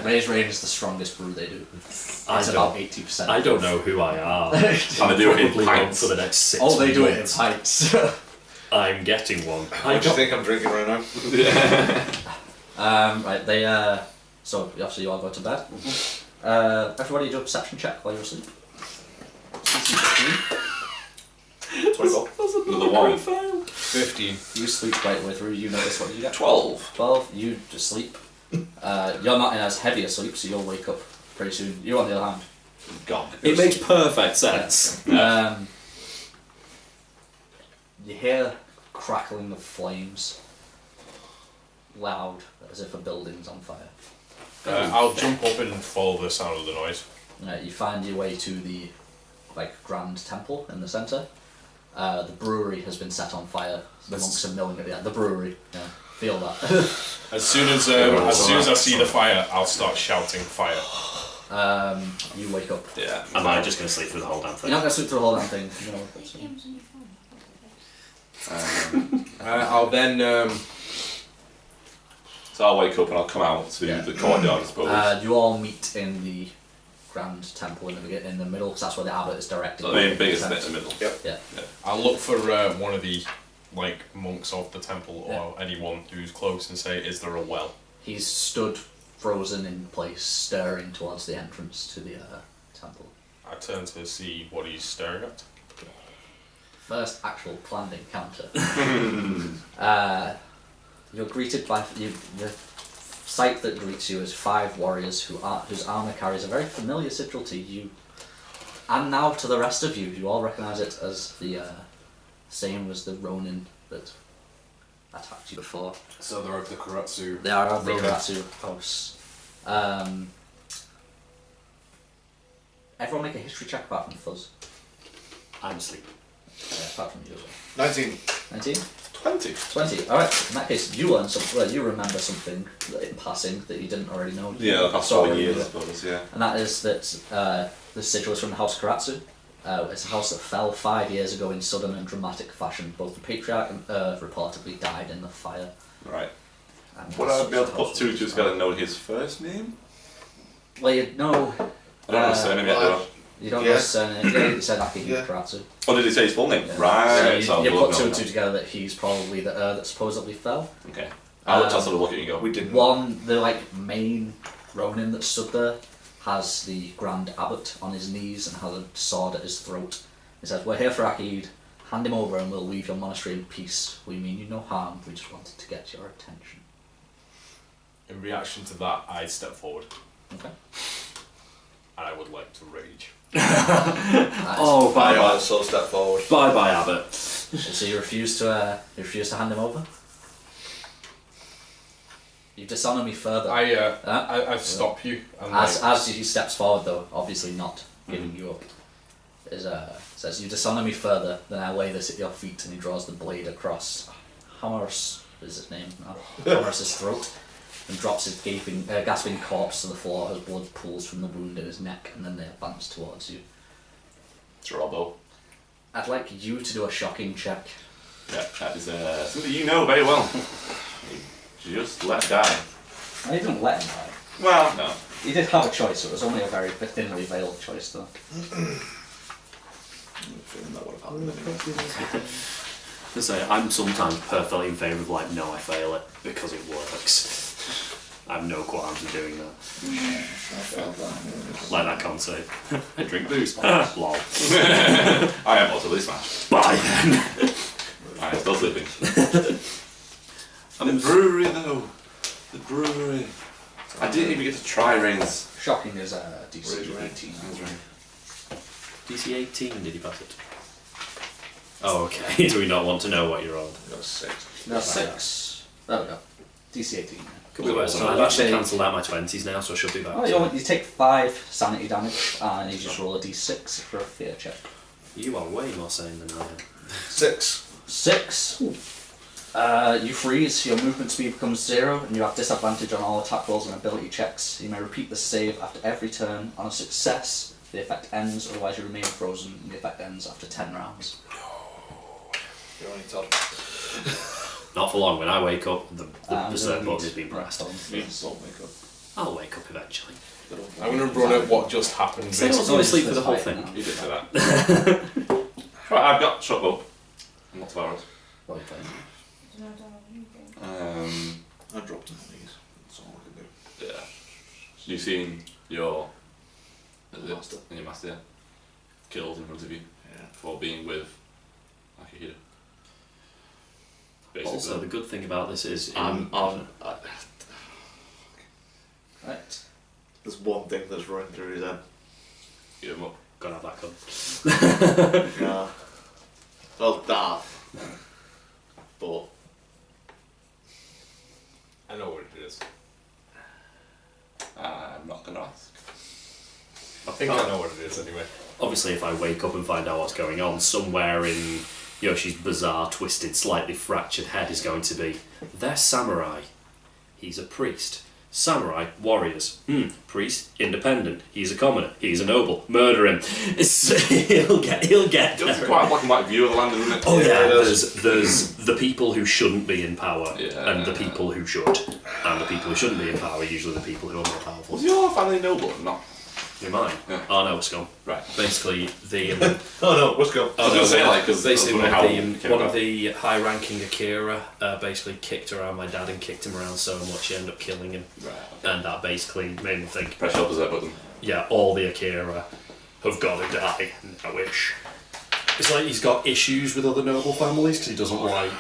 Raised Rain is the strongest brew they do. It's about 80%. I don't know who I am. And they do it in Probably won't pints. for the next 6 Oh, they do it in months. pints. I'm getting one. What do you think I'm drinking right now? Right, they, so obviously you all go to bed. Everybody do a perception check while you're asleep. 24. Another one. 15. You sleep right the way through, you notice what did you get? 12. 12, you just sleep. You're not in as heavy a sleep, so you'll wake up pretty soon. You, on the other hand. Gone. It makes perfect sense. You hear crackling of flames. Loud, as if a building's on fire. I'll jump up and follow the sound of the noise. You find your way to the grand temple in the centre. The brewery has been set on fire. The monks are milling at the end. The brewery, yeah, feel that. As soon as I see the fire, I'll start shouting fire. You wake up. Yeah. Am I just going to sleep through the whole damn thing? You're not going to sleep through the whole damn thing. You're gonna wake up soon. I'll then. So I'll wake up and I'll come out to the courtyard, I suppose. You all meet in the grand temple in the middle, because that's where the abbot is directed. So the main biggest bit in the middle. Yep. Yeah. I'll look for one of the monks of the temple or anyone who's close and say, "Is there a well?" He's stood frozen in place, staring towards the entrance to the temple. I turn to see what he's staring at. First actual planned encounter. You're greeted by the sight that greets you is 5 warriors whose armour carries a very familiar sigil to you, and now to the rest of you. You all recognise it as the same as the Ronin that attacked you before. So they're of the Kuratsu. They are of the Ronin. Kuratsu house. Everyone make a history check apart from Fuzz. I'm asleep. Apart from you as well. 19. 19? 20. 20. Alright, in that case, you learn something. Well, you remember something in passing that you didn't already know. Yeah, the past Sorry, 4 years, I yeah. suppose, yeah. And that is that the sigil is from the House Karatsu. It's a house that fell 5 years ago in sudden and dramatic fashion. Both the patriarch and Earth reportedly died in the fire. Right. And Would I be able to put 2 together and know his first name? Well, you know. I don't know his surname yet, do I? You don't know his surname. Yeah, you said Akihiko Karatsu. Oh, did he say his full name? Yeah. Right. So you we'll put 2 know and 2 now. together that he's probably the Earth that supposedly fell. Okay. I'll just sort of look at you and go, We didn't. The main Ronin that stood there has the Grand Abbot on his knees and has a sword at his throat. He says, "We're here for Akid. Hand him over and we'll leave your monastery in peace. We mean you no harm. We just wanted to get your attention." In reaction to that, I step forward Okay. and I would like to rage. Oh, I bye-bye. also step forward. Bye-bye, Abbott. So you refuse to hand him over? You dishonour me further. I stop you. And As he steps forward, though, obviously not giving you up, says, "You dishonour me further, then I lay this at your feet," and he draws the blade across Hammer's, is his name? Hammer's throat, and drops his gasping corpse to the floor as blood pools from the wound in his neck, and then they advance towards you. it's Robbo. I'd like you to do a shocking check. Yeah, that is something you know very well. You just let die. I didn't let him die. Well, no. He did have a choice, it was only a very thinly veiled choice, though. I'm feeling that would have happened anyway. To say, I'm sometimes perfectly in favour of no, I fail it because it works. I have no qualms with doing that. Like that can't say. I drink booze. Lol. I am also this match. Bye then. I'm still sleeping. The brewery, though. The brewery. I didn't even get to try Rain's. Shocking is DC Raise your 18. That's right. DC 18, did you pass it? Oh, okay. Do we not want to know what you're on? Got a 6. No, 6. There we go. DC 18. Could be worse. So I've you actually say- cancelled out my 20s now, so I should be back. Oh, you take 5 sanity damage and you just roll a d6 for a fear check. You are way more sane than I am. 6. 6. You freeze, your movement speed becomes 0, and you have disadvantage on all attack rolls and ability checks. You may repeat the save after every turn. On a success, the effect ends, otherwise you remain frozen, and the effect ends after 10 rounds. You're only Todd. Not for long. When I wake up, the I'm berserk gonna button need has been pressed. Don't wake up. I'll wake up eventually. I'm going to run at what just happened. So I was only asleep for the whole Fight thing. now. You did say that. Right, I've got shotbow. I'm not Tavern. What are you playing? I dropped him on these. That's all I can do. Yeah. You've seen your Master. Your master killed in front of you Yeah. for being with Akihito. Also, the good thing about this is, Right. There's one thing that's running through his head. Get him up. gotta have that gun. Yeah. Well, that. But I know what it is. I'm not gonna ask. I think I know what it is anyway. Obviously, if I wake up and find out what's going on, somewhere in Yoshi's bizarre, twisted, slightly fractured head is going to be, they're samurai. He's a priest. Samurai, warriors. Priest, independent. He's a commoner. He's a noble. Murder him. He'll get It's there. quite a black and white view of the land, isn't it? Oh yeah, it is. there's the people who shouldn't be in power, Yeah. and the people who should. And the people who shouldn't be in power are usually the people who are more powerful. Was your family noble or not? You're mine. Yeah. Oh no, it's gone. Right. Basically, the oh no, let's go. I was going to say, like, because basically how one of the high-ranking Akira basically kicked around my dad and kicked him around so much he ended up killing him, Right. and that basically made me think, Press the opposite button. yeah, all the Akira have got to die. I wish. It's like he's got issues with other noble families because he doesn't like.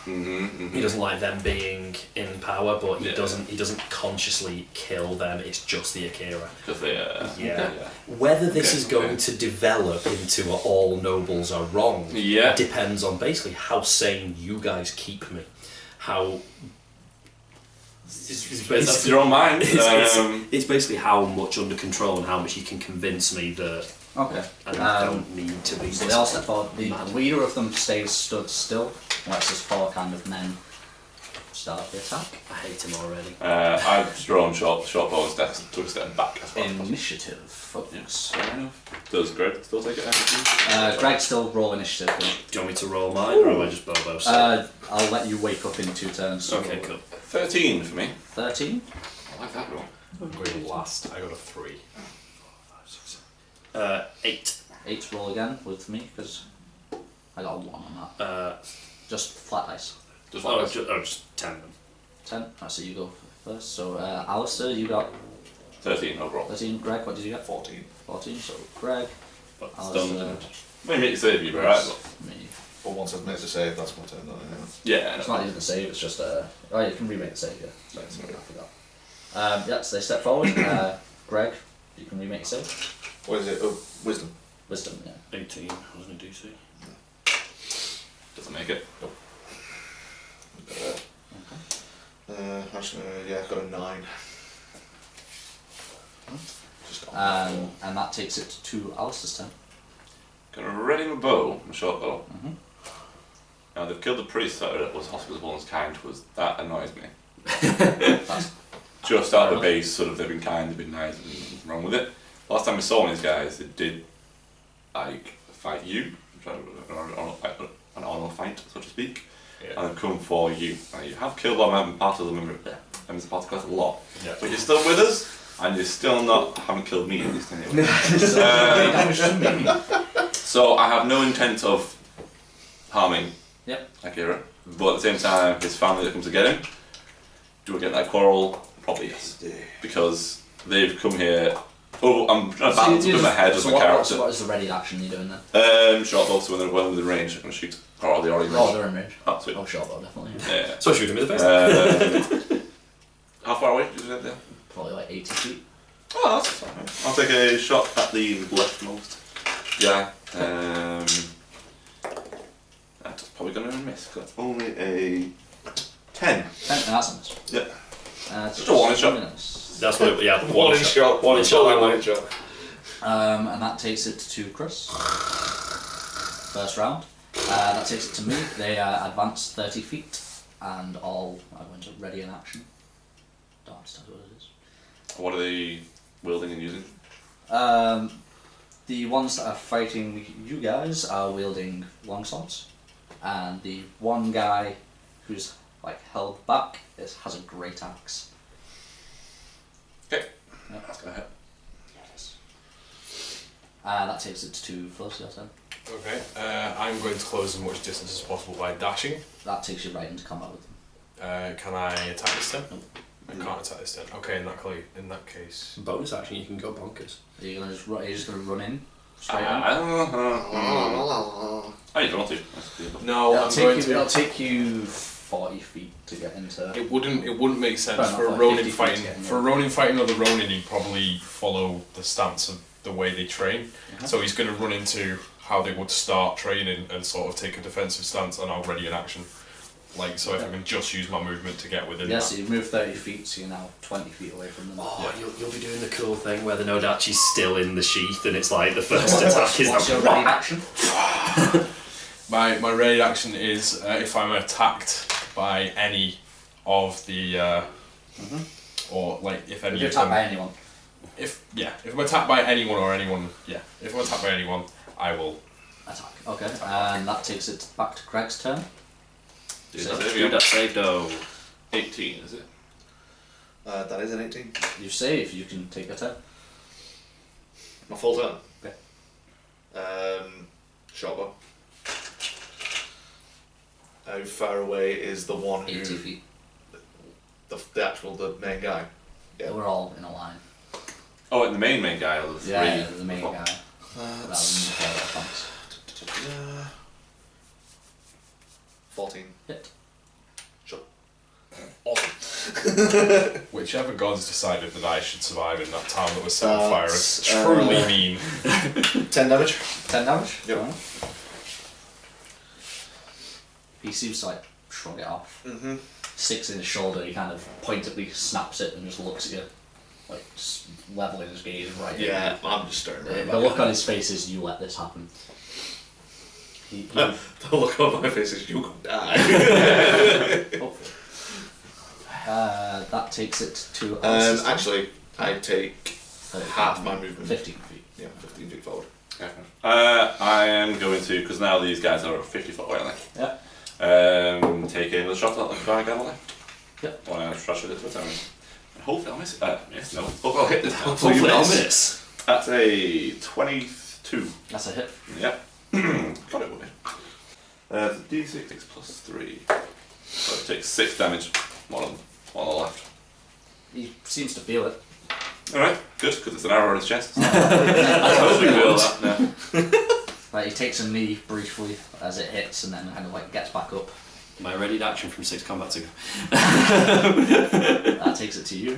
He doesn't like them being in power, but he Yeah. doesn't consciously kill them. It's just the Akira. Because they, Yeah. Whether this Okay, is going okay. to develop into all nobles are wrong Yeah. depends on basically how sane you guys keep me. How It's up to your own mind. it's basically how much under control and how much you can convince me that Okay. I don't need to be. So they all step forward. The leader of them stood still, Watch as 4 kind of men start the attack. I hate him already. I've drawn short bow and took a step back as well. Initiative, folks. Fair enough. Does Greg still take it? Greg, still roll initiative. Do you want me to roll mine, or am I just bobo? I'll let you wake up in 2 turns. Okay, cool. 13 for me. 13. I like that roll. I'm going last. I got a 3. 8. 8 roll again with me, because I got a 1 on that. Just flat dice. Just like that. Just 10 then. 10. Right, so you go first. So, Alistair, you got 13 overall. 13. Greg, what did you get? 14. 14. So, Greg, But Alistair, Maybe make a save, you'd be right. But me. But once I've made the save, that's my turn, don't yeah, It's not even a save, it's just a. Oh, you can remake the save, yeah. Sorry, I forgot. Yeah, so they step forward. Greg, you can remake a save. What is it? Oh, wisdom. Wisdom, yeah. 18, wasn't it DC? doesn't make it. Nope. Actually, yeah, I've got a 9. Just got a 4. And that takes it to Alistair's turn. Gonna ready my bow, my short bow. Mhm. Now they've killed the priest that was hospitable and kind. That annoys me. That's Just out of the base, sort of they've been kind, they've been nice, and nothing wrong with it. Last time we saw one of these guys, they did like fight you, an honour fight, so to speak, Yeah. and they've come for you. Now you have killed one part of the member, members of the party quite a lot, Yeah. but you're still with us, and you're still not haven't killed me at least anyway. damage to me. So I have no intent of harming Yep. Akira, but at the same time, his family that comes to get him. Do we get that quarrel? Probably yes, because they've come here. Oh, I'm trying to balance a bit my head as a character. What is the ready action you're doing then? Short bow, so when they're well within range, I'm gonna shoot. Or are they already in range? Oh, they're in range. Oh, sweet. Oh, short bow, definitely. Yeah. So shoot him in the face. How far away did you say there? Probably like 80 feet. Oh, that's fine. I'll take a shot at the leftmost guy. That's probably gonna miss. 'Cause that's only a 10. 10, and that's a miss. Yeah. Just a one shot. minutes. That's what it, yeah, One in shot, one in shot, one in shot. And that takes it to Chris. First round. That takes it to me. They advance 30 feet, and all are going to ready in action. Don't understand what it is. What are they wielding and using? The ones that are fighting you guys are wielding longswords, and the one guy who's like held back has a great axe. Okay. Yep. That's gonna hit. Yes. That takes it to Phyllis, your turn. Okay. I'm going to close as much distance as possible by dashing. That takes you right into combat with them. Can I attack this turn? Nope. I can't attack this turn. Okay, in that case. Bonus action, you can go bonkers. Are you gonna are you just gonna run in straight in? Oh, you don't want to. No, It'll take you 40 feet to get into. It wouldn't make sense Fair for a enough, like Ronin 50 feet fighting. to get in, For a Ronin fighting other Ronin, he'd probably follow the stance of the way they train. So he's going to run into how they would start training and sort of take a defensive stance, and I'll ready in action. Like, so if I can just use my movement to get within Yes, that. you move 30 feet, so you're now 20 feet away from them. Oh, you'll be doing the cool thing where the Nodachi's still in the sheath, and it's like the first attack is What's your ready action? My ready action is if I'm attacked by any of the or like if any If you're of attacked them, by anyone. if I'm attacked by anyone or anyone, if I'm attacked by anyone, I will. Attack. Okay, and that takes it back to Craig's turn. Do that save though. 18, is it? That is an 18. You save, you can take a turn. My full turn. Okay. Short bow. How far away is the one who 80 feet. the main guy? Yeah. We're all in a line. Oh, and the main guy, or the three? Yeah, the main guy. Rather than That's the other punks. 14. Hit. Sure. Awesome. Whichever gods decided that I should survive in that town that was set on fire is That's, truly mean. 10 damage. 10 damage? Yep. Fine. He seems to like shrug it off. Mm-hmm. 6 in his shoulder, he kind of pointedly snaps it and just looks at you, like leveling his gaze right at you. Yeah, I'm just staring right The back look at on him. his face is, you let this happen. The look on my face is you could die. Hopefully. That takes it to. Actually, I take half my movement. 15 feet. Yeah, 15 feet forward. I am going to, because now these guys are 50 foot away, aren't Yeah. they? Take another shot at that guy again, will I? Yep. When I rush it to a town. Hopefully I'll miss it. Yes, no. Hopefully I'll hit this. Hopefully I'll miss. That's a 22. That's a hit. Yep. Got it, would it? The D6 plus 3. So it takes 6 damage. One on the left. He seems to feel it. Alright, good, because it's an arrow in his chest. I totally feel that. Like he takes a knee briefly as it hits, and then kind of like gets back up. My ready to action from 6 combat to go. That takes it to you.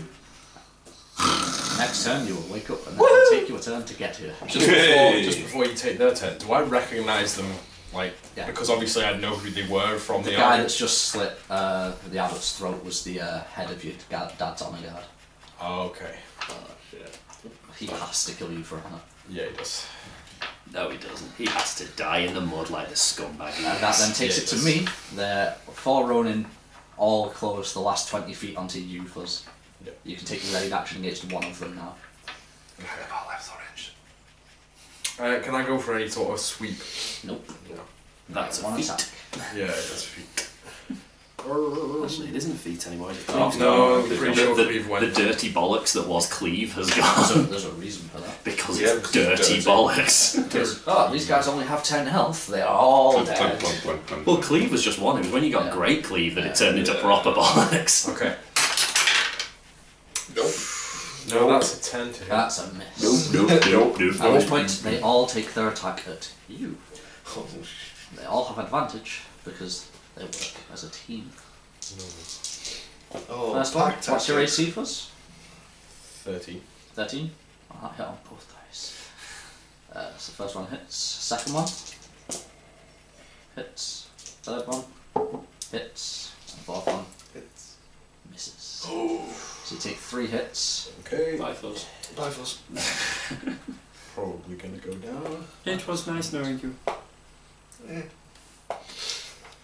Next turn, you will wake up, and then it'll take you a turn to get here. Just before you take their turn, do I recognise them? Like, Yeah. because obviously I know who they were from The the guy army. that's just slit the abbot's throat was the head of your dad's honor guard. Oh, okay. Oh, shit. He has to kill you for honor. Yeah, he does. No, he doesn't. He has to die in the mud like the scumbag he That is. then takes Yeah, it to it me. The 4 Ronin all close the last 20 feet onto you, Fuzz. Yep. You can take your ready action against one of them now. Oh, left's orange. Can I go for any sort of sweep? Nope. That's a One feat. attack. Yeah, that's feet. Actually, it isn't feet anymore. It's Oh, Cleave. no, I'm The- pretty sure the, Cleave the went. dirty bollocks that was Cleave has There's gone there's a reason for that. because Yeah, it's because it's dirty dirty. bollocks. Because, oh, these guys only have 10 health. They are all dead. Well, Cleave was just one. It was when you got Yeah. Great Cleave that it turned into proper bollocks. Okay. Nope. No, that's a 10 to hit. That's a miss. Nope. At which point, they all take their attack at you. Oh, shit. They all have advantage because they work as a team. Oh, First one, back what's your tactics. AC, Fuzz? 30. 13? I'll hit on both dice. So the first one hits. Second one hits. Third one hits. And fourth one It's misses. So you take 3 hits. Okay. Bye, Fuzz. Bye, Fuzz. Probably gonna go down. It was nice knowing you.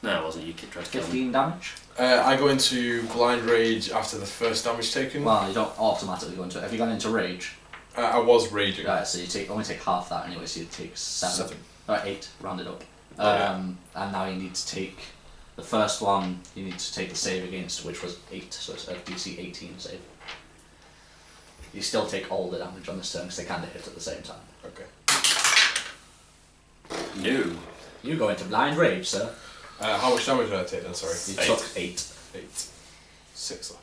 No, it wasn't. You tried to kill me. 15 damage. I go into blind rage after the first damage taken. Well, you don't automatically go into it. Have you gone into rage? I was raging. Right, so you only take half that anyway, so you take 7. 7. Alright, 8, rounded up. Yeah. And now you need to take the first one, you need to take the save against, which was 8, so it's a DC 18 save. You still take all the damage on this turn because they kind of hit at the same time. Okay. No. You go into blind rage, sir. How much damage did I take then? Sorry. You 8. took 8. 8. 6 left.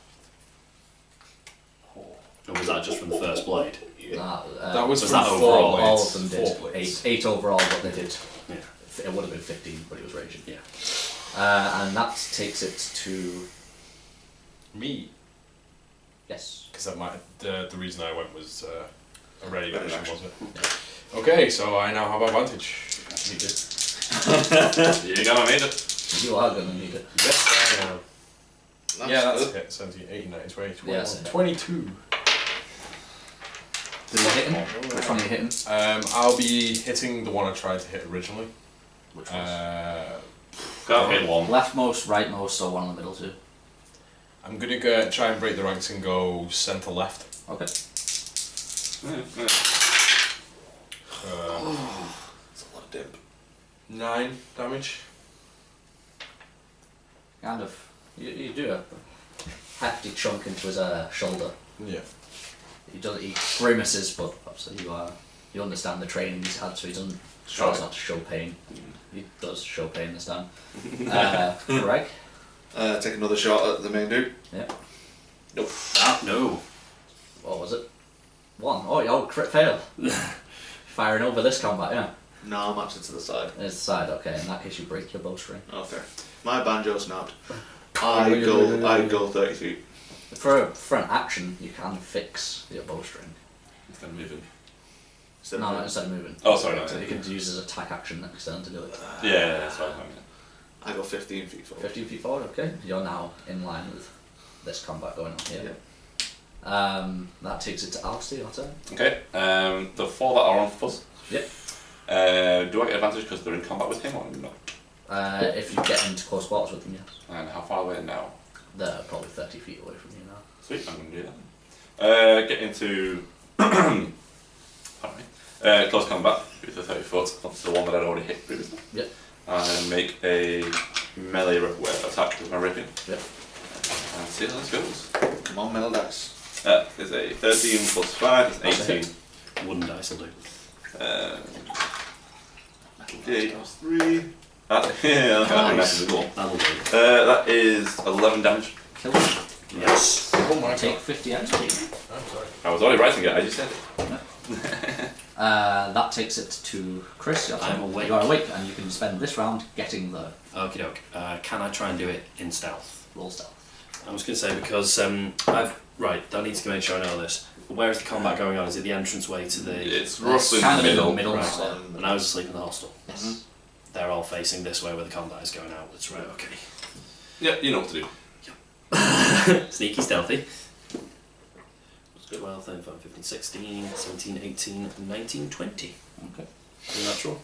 Or was that just from the first blade? That was was from that 4 overall? blades. all of them did. 4 blades. 8 overall, but they did. Yeah. It would have been 15, but it was raging. Yeah. And that takes it to. Me. Yes. Because that might the reason I went was a ready Ready action, action. wasn't it? Okay, so I now have advantage. You do. You're gonna need it. You are going to need it. Yes, I am. Yeah, that's good. a hit. 17, 18, 19, 20, Yeah, 21, that's a hit. 22. Did you hit him? Which one are you hitting? I'll be hitting the one I tried to hit originally. Which one? Can't hit one. Leftmost, rightmost, or one in the middle too? I'm gonna go try and break the ranks and go centre left. Okay. It's a lot of dip. 9 damage. Kind of. You do a hefty chunk into his shoulder. Yeah. He grimaces, but obviously you understand the training he's had, so he doesn't tries not to show pain. He does show pain this time. Greg? Take another shot at the main dude. Yep. Nope. Ah, no. What was it? 1. Oh, crit fail. Firing over this combat, yeah. No, I'm actually to the side. It's the side, okay. In that case, you break your bowstring. Okay. My banjo snapped. I go 30 feet. For an action, you can fix your bowstring. Instead of moving. Instead No, of no, instead of moving. Oh, sorry, no. So you can use his attack action next turn to do it. Yeah, that's fine. I go 15 feet forward. 15 feet forward, okay. You're now in line with this combat going on here. Yeah. That takes it to Alistair, your turn. Okay, the 4 that are on Fuzz. Yep. Do I get advantage because they're in combat with him or not? If you get into close quarters with them, yes. And how far away now? They're probably 30 feet away from you now. Sweet, I'm going to do that. Get into pardon me. Close combat with the 30 foot. That's the one that I'd already hit previously. Yep. And make a melee attack with my rapier. Yep. And see how this goes. Come on, metal dice. That is a 13 plus 5, that's 18. Wooden dice will do. Okay, plus 3. Yeah, that messes as well. That'll do. That is 11 damage. Kill them. Yes. Oh my Take god. 50 XP. I'm sorry. I was already writing it, I just said it. That takes it to Chris. Your turn. I'm awake. You are awake, and you can spend this round getting the Okie doke. Can I try and do it in stealth? roll stealth. I was going to say because I need to make sure I know this. Where is the combat going on? Is it the entrance way to the? It's roughly kind in of the in the middle. middle. Right. So, And I was asleep in the hostel. yes. They're all facing this way where the combat is going outwards. Right. Okay. Yeah, you know what to do. Sneaky, stealthy. 12, 13, 14, 15, 16, 17, 18, 19, 20. Okay. Natural.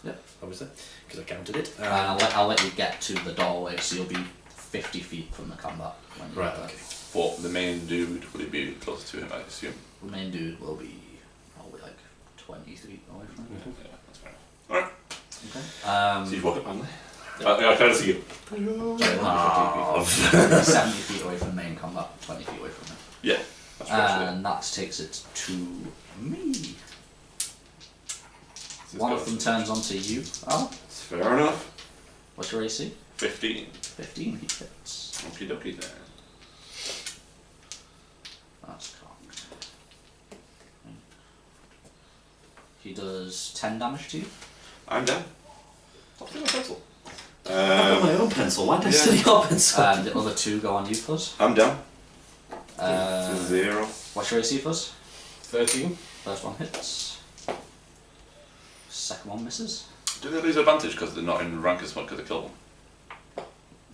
Yep. Obviously, because I counted it. And I'll let you get to the doorway, so you'll be 50 feet from the combat. When you Right. get there. Okay. But the main dude would be closer to him, I assume. The main dude will be probably like 20 feet away from him. Yeah, that's fair enough. Alright. Okay. So you walk up behind me. I can't see you. Sorry, 70 feet away from the main combat, 20 feet away from him. Yeah, that's fair. And that takes it to me. This One of goes- them turns onto you, Al. It's fair enough. What's your AC? 15. 15, he hits. Okie dokie then. That's cocked. He does 10 damage to you. I'm down. I'll do my pencil. I've got my own pencil. Why did I yeah. steal your pencil? And the other two go on you, Fuzz. I'm down. Uh, 0. what's your AC, Fuzz? 13. First one hits. Second one misses. Do they lose advantage because they're not in rank as much because they killed them?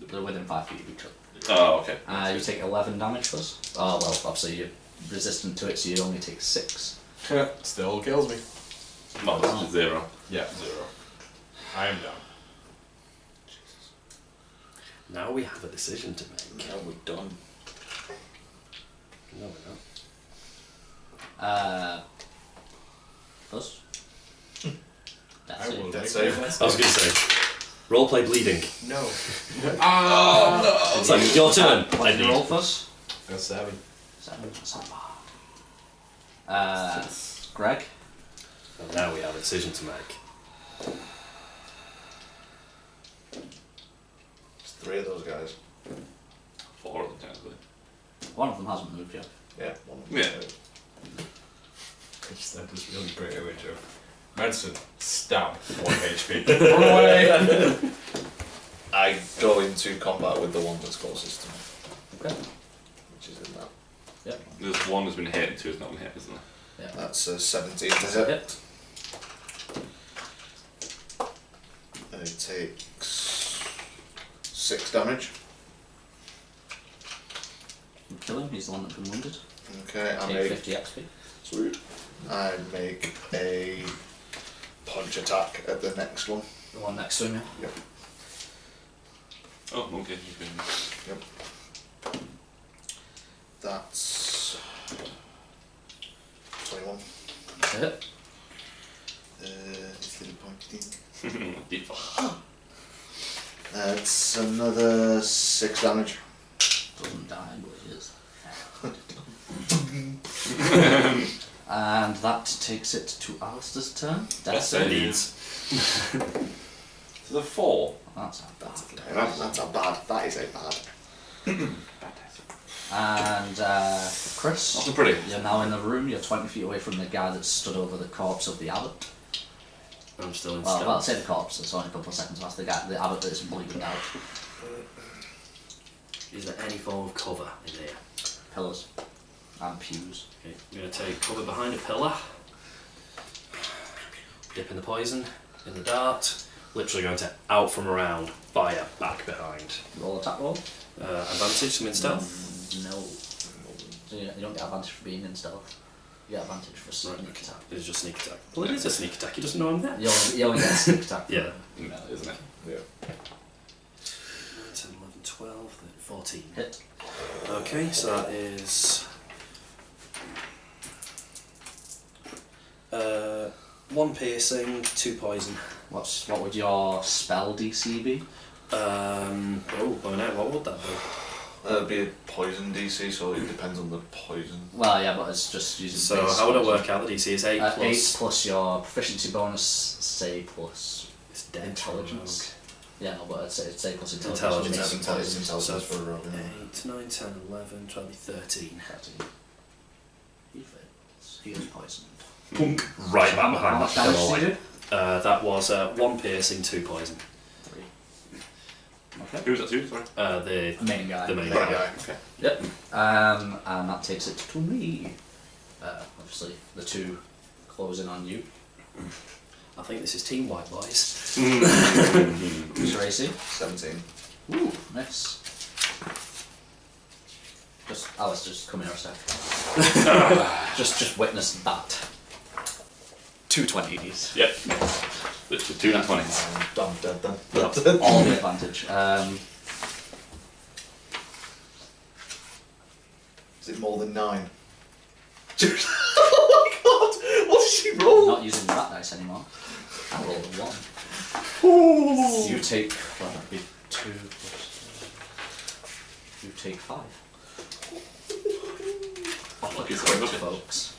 They're within 5 feet of each other. Oh, okay. You take 11 damage, Fuzz. Oh, well, obviously you're resistant to it, so you only take 6. Still kills me. Well, this is 0. Yeah, 0. I am down. Now we have a decision to make. Now we're done. No, we're not. Fuzz? That's I will it. make save. that I was going to say, roleplay bleeding. No. It's like your turn. What did you roll, Fuzz? That's 7. 7, that's not bad. Greg? And now we have a decision to make. There's 3 of those guys. 4 of them, technically. One of them hasn't moved yet. Yeah, one of them. Yeah. I just had this really great image of medicine, stab, 1 HP. Run away! I go into combat with the one that's closest to me, Okay. which is in that. There's 1 has been hit and 2 has not been hit, isn't there? Yeah. That's a 17 to hit. Hit. And it takes 6 damage. You kill him, he's the one that's been wounded. Okay, I Take make 50 XP. sweet. I make a punch attack at the next one. The one next to him, yeah. Yep. Oh, okay. You can... That's 21. Hit. It's little pointy. Default. It's another 6 damage. Doesn't die, but he is. And that takes it to Alistair's turn. That's Death it. save. Needs. So the 4. That's not bad. That's a bad. That is a bad. And Chris, Not so pretty. you're now in the room. You're 20 feet away from the guy that stood over the corpse of the abbot. I'm still in Well, I'll stealth. say the corpse. It's only a couple of seconds past the guy, the abbot that's bleeding out. Is there any form of cover in here? Pillars and pews. Okay, I'm going to take cover behind a pillar. Dip in the poison, in the dart. Literally going to out from around, fire back behind. Roll attack roll. Advantage, some in stealth. No. So you don't get advantage for being in stealth. You get advantage for sneak attack. It's just sneak attack. Well, it is a sneak attack. He doesn't know I'm there. You only get a sneak attack. Yeah. No, isn't it? Yeah. 10, 11, 12, 14. Hit. Okay, so that is 1 piercing, 2 poison. What would your spell DC be? What would that be? It'd be a poison DC, so it depends on the poison. Well, yeah, but it's just using. So base how would it poison. work out? The DC is 8 plus. 8 plus your proficiency bonus, say plus It's dead intelligence. Yeah, no, but I'd say it's 8 plus intelligence. Intelligence. which It's makes intelligence So for a rogue. Yeah. 8, 9, 10, 11, 12, 13. 13. He fails. He is poisoned. Punk. Right back How behind much that damage pillar. did you do? That was 1 piercing, 2 poison. 3. Okay. Who's that to? Sorry. The Main guy. the main Right, guy. yeah. Okay. Yep. And that takes it to me. Obviously, the 2 closing on you. I think this is team white, boys. Who's your AC? 17. Ooh, nice. Alice, just come here a sec. just witness that. 2 20s. Yep. Literally 2 nat 20s. Done, dead then. Yep. All the advantage. Is it more than 9? Oh my god! What did she roll? Not using that dice anymore. I rolled a 1. You take, well, that'd be 2 plus. You take 5. Off a Lucky crit, for you. folks.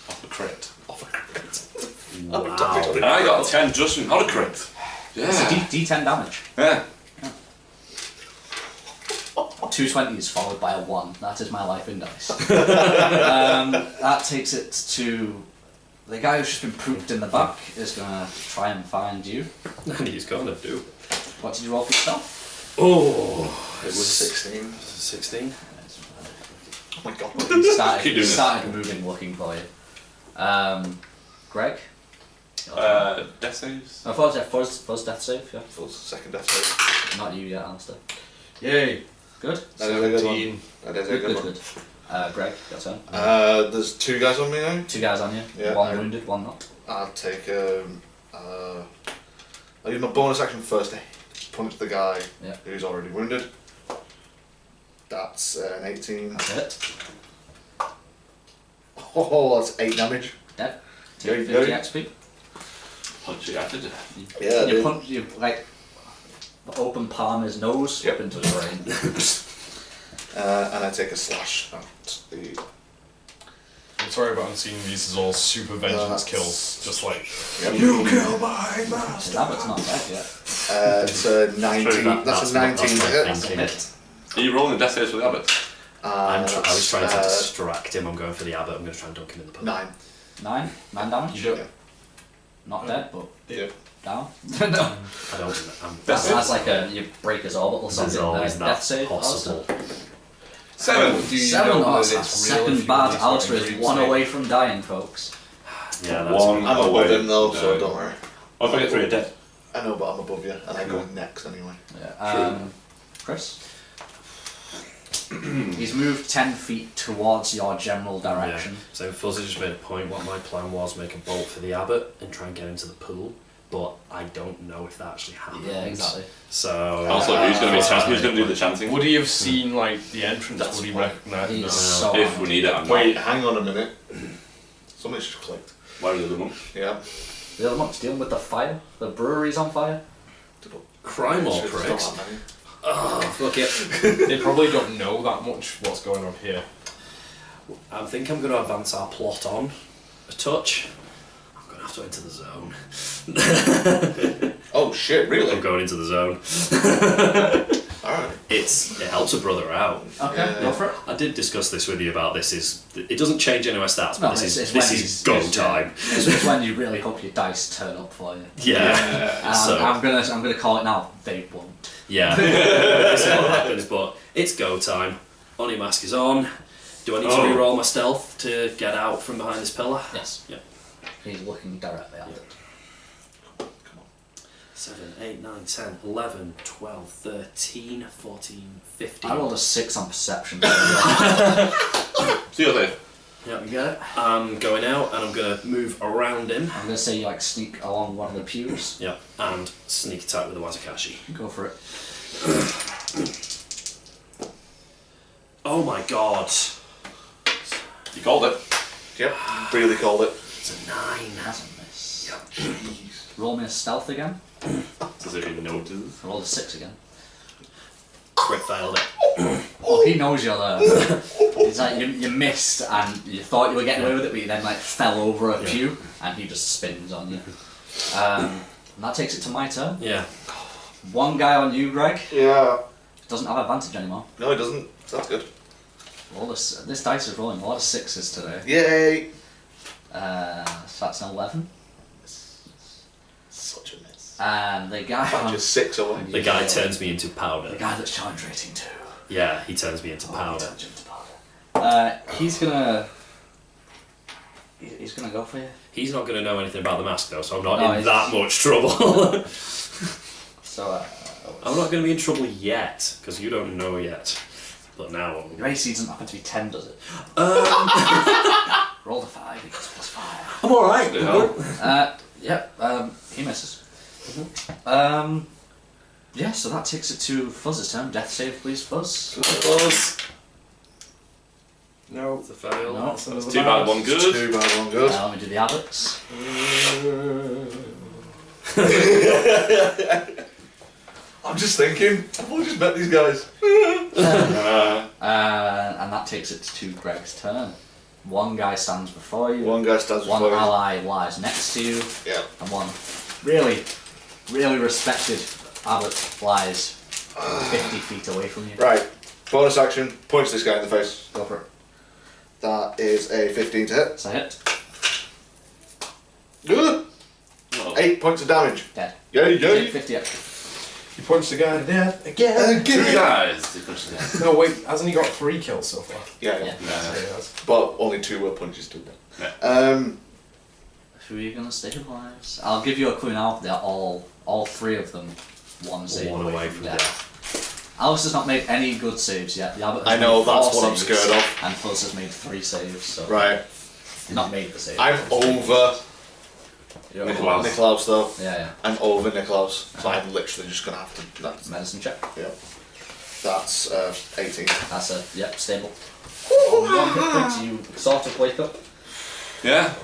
Off a crit. Off a crit. Wow. And I got a 10 just from not a crit. Yeah. It's a D10 damage. Yeah. 2 20s followed by a 1. That is my life in dice. That takes it to the guy who's just been pooped in the back is gonna try and find you. And he's gonna do. What did you roll for yourself? Oh, It was 16. 16. Oh my god. He Keep doing started, this. moving, looking for you. Greg? Death saves. First death save, yeah. Full second death save. Not you yet, Alistair. Yay! Good. That is a good 17. one. That is a Good, good good, one. good. Greg, your turn. There's 2 guys on me now. 2 guys on you. Yeah, One I- wounded, one not. I'll take I'll use my bonus action first to punch the guy Yeah. who's already wounded. That's an 18. That's a hit. Oh, that's 8 damage. Dead. Go, Take go. 50 XP. Punch it after. Yeah, You dude. punch, you like open palm his nose Yep. up into the brain. And I take a slash at the. I'm sorry, but I'm seeing these as all super vengeance That's- kills. Just like, Yep. you kill my master! Rabbit's not dead yet. It's a 19. That- that's a 19 my to hit. That's a thinking. hit. Are you rolling death saves for the abbot? I was trying to That's, distract him. I'm going for the abbot. I'm going to try and dunk him in the pool. 9. 9 damage. You don't. Yeah. Not dead, but Yeah. down. no. I don't. That's like you break his orbital There's socket. always Death that save. possible. 7. Do you 7. know Oh, that that's it's real if second you bad. release Alistair what is you 1 say? away from dying, folks. Yeah, that's One I'm above away. him though, so No. don't worry. Oh, if I get 3, you're dead. I know, but I'm above you, and I go next anyway. Yeah. Chris? He's moved 10 feet towards your general direction. Yeah. So Fuzzy just made a point. What my plan was, make a bolt for the abbot and try and get into the pool. But I don't know if that actually happens. Yeah, exactly. So Also, who's going to do the chanting? Would he have seen like the entrance? That's Would he fine. recognise? He's No. so If we need it, I'm Wait, not. hang on a minute. Something's just clicked. Where are the other monk? Yeah. The other monk's dealing with the fire. The brewery's on fire. crime or It's not pricks. that many. Oh, fuck it. They probably don't know that much what's going on here. I think I'm going to advance our plot on a touch. I'm going to have to enter the zone. Oh shit, really? I'm going into the zone. Alright. It helps a brother out. Okay, Yeah. go for it. I did discuss this with you about this. It doesn't change any of my stats, but No, this it's is when go it's- time. It's when you really hope your dice turn up for you. Yeah. So I'm gonna call it now. They won't. yeah, this is what happens. But it's go time. Oni mask is on. Do I need to Oh. re-roll my stealth to get out from behind this pillar? Yes. Yeah. He's looking directly at it. 7, 8, 9, 10, 11, 12, 13, 14, 15. I rolled a 6 on perception. See you later. Yep. You get it? I'm going out and I'm going to move around him. I'm gonna say you like sneak along one of the pews. Yep. And sneak attack with the Wazakashi. Go for it. Oh my god. You called it. Yep, really called it. It's a 9. That's a miss. Jeez. Roll me a stealth again. Does it even notice? Roll a 6 again. Crit failed it. Oh, he knows you're there. It's like you missed and you thought you were getting away with it, but you then like fell over a pew and he just spins on you. And that takes it to my turn. Yeah. One guy on you, Greg. Yeah. Doesn't have advantage anymore. No, it doesn't. That's good. This dice is rolling a lot of 6s today. Yay! So that's an 11. Such a miss. And the guy on Just 6 away. The guy turns me into the powder. guy that's challenge rating 2. Yeah, he turns me into powder. Turns you into powder. He's gonna go for you. He's not going to know anything about the mask though, so I'm not No, in he's that just- much trouble. So I'm not going to be in trouble yet, because you don't know yet. But now I'm... your AC doesn't happen to be 10, does it? Roll the 5, he gets +5. I'm alright. He misses. Yeah, so that takes it to Fuzz's turn. Death save, please, Fuzz. No. It's a fail. No. That's another 2 bad, 1 good. 2 bad, 1 good. Let me do the abbots. I'm just thinking, I've only just met these guys. And that takes it to Greg's turn. One guy stands before you. One guy stands One before you. ally lies next to you. Yeah. And one really, really respected abbot lies 50 feet away from you. Right. Bonus action, punch this guy in the face. Go for it. That is a 15 to hit. It's a hit. Good. Oh. 8 points of damage. Dead. Yay, yay. 50 extra. You punched the guy to death again. 2 guys. You punched it. No, wait, hasn't he got 3 kills so far? Yeah, yeah. Yeah. So he has. But only 2 were punches to them. Yeah. Who are you gonna stabilize? I'll give you a clue now. They're all 3 of them one save One away from death. Alice has not made any good saves yet. The abbot has I know, made 4 that's what I'm saves, scared of. And Fuzz has made 3 saves. So Right. not made the save. I'm over You're Nicholas. Niklaus though. Yeah. I'm over Niklaus. So I'm literally just gonna have to. That's, Medicine check. yeah. That's 18. That's a stable. On 1 hit point, you sort of wake up. Yeah.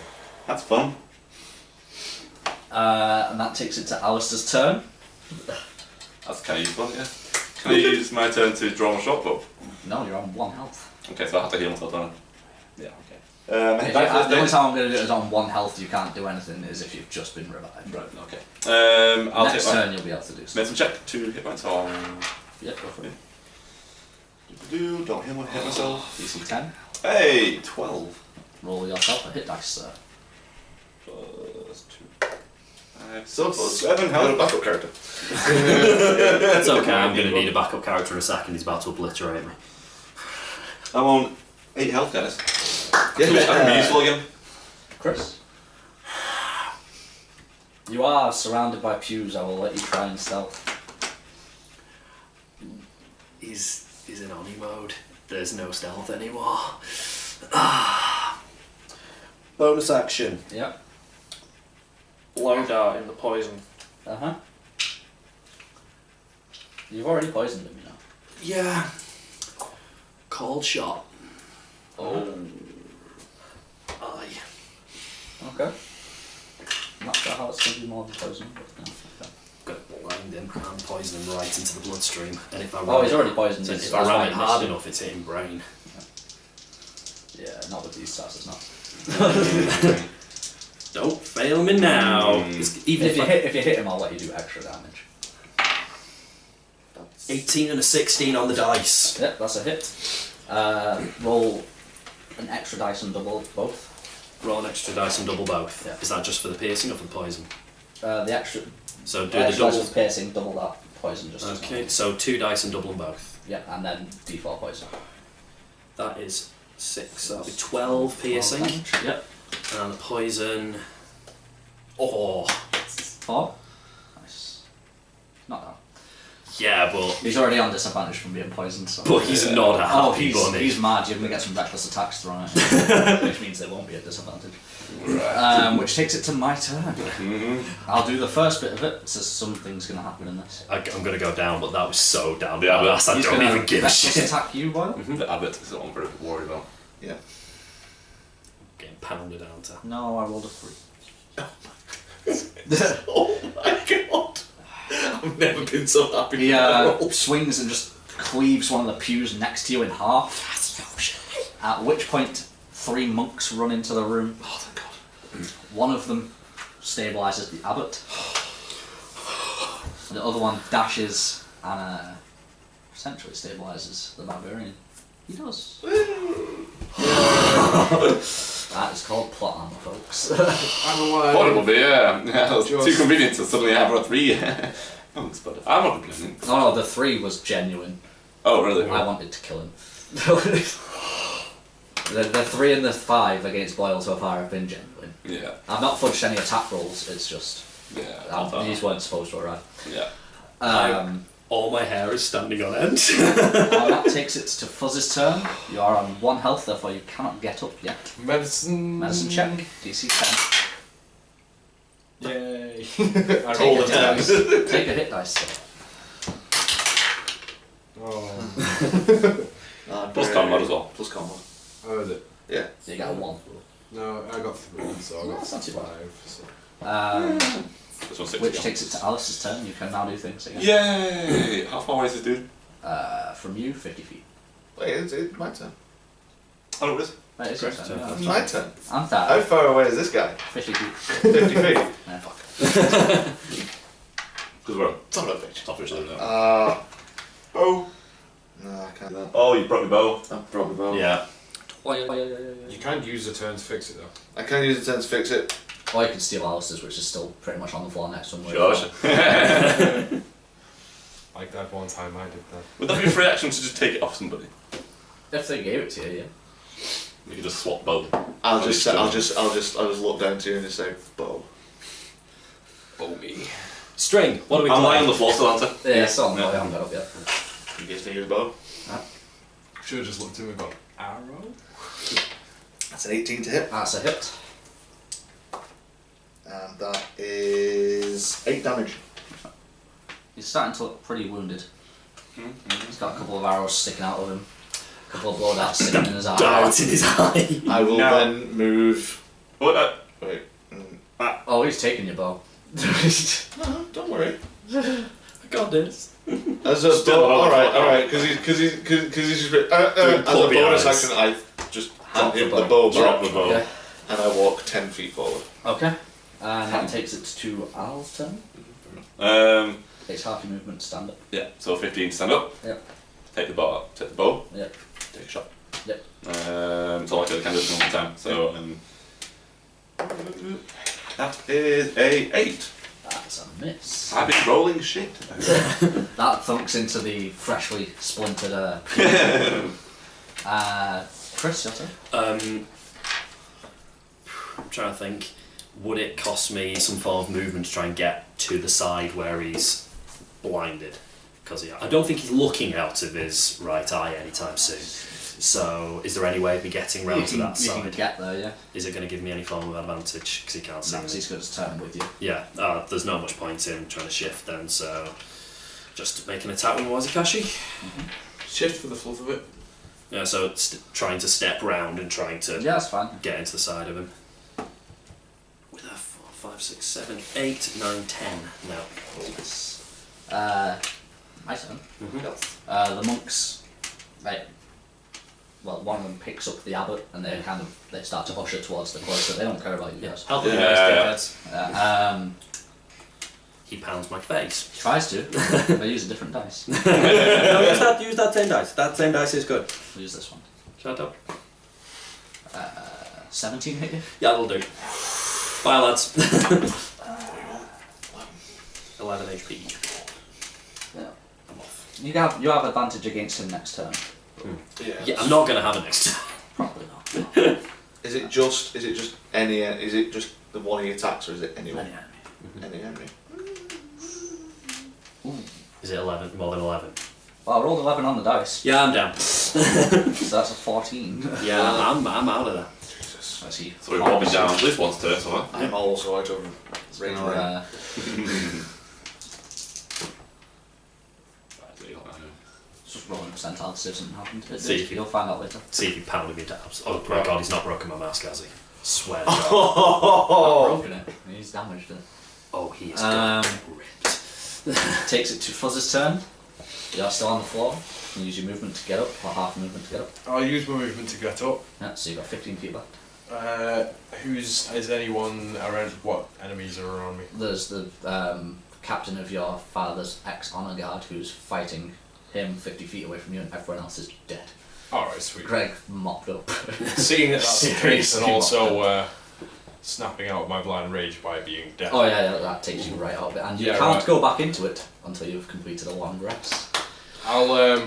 That's fun. And that takes it to Alistair's turn. That's kind of useful, yeah. Can I use my turn to draw my short bow? No, you're on 1 health. Okay, so I have to heal myself, don't I? Yeah, okay. Hit If die you, for the this only day. time I'm going to do it is on 1 health, you can't do anything, is if you've just been revived. Right, okay. I'll Next take my turn you'll be able to do something. medicine check, 2 hit points on. Yeah, go for it. Don't hit myself. DC 10. Hey, 12. Roll yourself a hit dice, sir. Plus 2. 7 Got a health. backup character. It's okay, I'm going to need a backup character in a second. He's about to obliterate me. I'm on 8 health, guys. Yeah, I can be useful again. Chris? You are surrounded by pews, I will let you try and stealth. He's in Oni mode. There's no stealth anymore. Bonus action. Yep. Blow dart in the poison. Uh-huh. You've already poisoned him, you know. Yeah. Cold shot. Oh. Aye. Okay. I'm not sure how it's going to be more than poison, but no. Okay. Gonna blind him and poison him right into the bloodstream. And if I Oh, ram he's already poisoned. so He's- if that's I why ram he it hard missed. enough, it's hitting brain. Yeah, not with these stats, it's not. Don't fail me now. Even If you hit him, I'll let you do extra damage. 18 and a 16 on the dice. Yep, that's a hit. Roll an extra dice and double both. Roll an extra dice and double both. Yeah. Is that just for the piercing or for the poison? The extra So do the extra dice double. with piercing, double that poison just as Okay, well. so 2 dice and double them both. Yeah, and then d4 poison. That is 6. So that'll be 12 piercing. Damage. Yep. And the poison. Oh. 4. Nice. Not Yeah, but He's already on disadvantage from being poisoned. So. he's not a Oh, happy bunny. he's mad. You're going to get some reckless attacks thrown at him, which means they won't be at disadvantage. Which takes it to my turn. I'll do the first bit of it, so something's going to happen in this. I'm going to go down, but that was so down. Yeah, but I He's don't gonna even give a reckless shit. attack you, Boyle? The abbot is the one for worry about. Yeah. Getting pounded out. No, I rolled a 3. Oh my god! I've never been so happy. He swings and just cleaves one of the pews next to you in half. At which point, 3 monks run into the room. Oh thank god. One of them stabilises the abbot. The other one dashes and essentially stabilises the barbarian. He does. That is called plot armor, folks. I'm alive. Horrible, but yeah. It's Just- too convenient to suddenly have a 3 monks, but I'm not complaining. No, the 3 was genuine. Oh, really? I wanted to kill him. the 3 and the 5 against Boyle so far have been genuine. Yeah. I've not fudged any attack rolls, it's just... Yeah. these weren't supposed to arrive. Yeah. All my hair is standing on end. That takes it to Fuzz's turn. You are on 1 health, therefore you cannot get up yet. Medicine. Medicine check, DC 10. Yay. I Take rolled a a hit 10. dice. Take a hit dice, sir. Oh. Plus combat as well. Plus combat. How is it? Yeah. So you get a 1. No, I got 3, so I got That's not too bad. 5. So. This one's 6. Which takes it to Alice's turn. You can now do things again. Yay! How far away is this dude? From you, 50 feet. Wait, it's my turn. Oh, no, it is. That is your Correct. turn. It's Yeah. my turn. I'm How tired. far away is this guy? 50 feet. 50 feet. Yeah. Because we're Son of a bitch. officially there. Oh. No, I can't do that. Oh, you broke my bow. I probably will. Yeah. You can't use the turn to fix it though. I can use the turn to fix it. Or you can steal Alice's, which is still pretty much on the floor next to him. Sure. Like that one time I did that. Would that be a free action to just take it off somebody? If they gave it to you, yeah. You could just swap bow. I'll just look down to you and just say, bow. Oh me. String. What are we I'm lying on playing? the floor still, aren't I? Yeah, still on the floor, I haven't got up yet. You guys can use bow. Should have just looked at him and gone, arrow? That's an 18 to hit. That's a hit. And that is 8 damage. He's starting to look pretty wounded. He's got a couple of arrows sticking out of him. A couple of blow darts sticking in his eye. Darts in his eye. I will No. then move. What? Wait. Oh, he's taking your bow. No, don't worry. I got this. As a Still bo- on the alright, floor. alright, because he's just as a pull bonus behind. action, I just Drop hit the the bow. bow Drop back the bow. Okay. and I walk 10 feet forward. Okay. And that takes it to Al's turn. Takes half your movement to stand up. Yeah, so 15 stand up. Yep. Take the bow. Take the bow. Yep. Take a shot. Yep. So like I can do it one time. So that is a 8. That's a miss. I've been rolling shit. That thunks into the freshly splintered Chris, your turn. I'm trying to think. Would it cost me some form of movement to try and get to the side where he's blinded? Because I don't think he's looking out of his right eye anytime soon. So, is there any way of me getting round to that You side? can get there, yeah. Is it going to give me any form of advantage because he can't see Because me? he's going to turn with you. Yeah, there's not much point in trying to shift then, so just make an attack with Wazikashi. Shift for the fluff of it. Yeah, so trying to step round and trying to Yeah, that's fine. get into the side of him. With a 4, 5, 6, 7, 8, 9, 10. No. My turn. Mm-hmm. The monks, one of them picks up the abbot and they start to usher towards the cloister. They don't care about you guys. Help me, Yeah. guys, dickheads. He pounds my face. Tries to. They use a different dice. No, use that same dice. That same dice is good. We'll use this one. Shut up. 17 hit you? Yeah, that'll do. Bye, lads. 11 HP. Yeah. You have advantage against him next turn. Yeah, I'm not going to have it next time. Probably not. Is it just any? Is it just the one he attacks, or is it anyone? Any enemy. Any enemy? Ooh. Is it 11? More than 11? Well, I rolled 11 on the dice, Yeah, I'm down. so that's a 14. Yeah, I'm out of there. Jesus. Let's see. So we've all been down at least once today, so far. I'm also out of range. Or, Right, so you got that, just rolling percentile to see if something happened. See if you- You'll find out later. See if he pounded me dabs. Oh my god, he's not broken my mask, has he? Swear to God. Not broken it. He's damaged it. Oh, he is ripped. Takes it to Fuzz's turn. You're still on the floor. You can use your movement to get up, or half movement to get up. I'll use my movement to get up. Yeah, so you've got 15 feet left. Is anyone around? What enemies are around me? There's the captain of your father's ex-honor guard who's fighting him 50 feet away from you, and everyone else is dead. Alright, sweet. Greg mopped up. Seeing that that's the case, and Seriously also snapping out of my blind rage by being dead. Oh yeah, that takes you right out of it, and you Yeah, can't right. go back into it until you've completed a long rest. I'll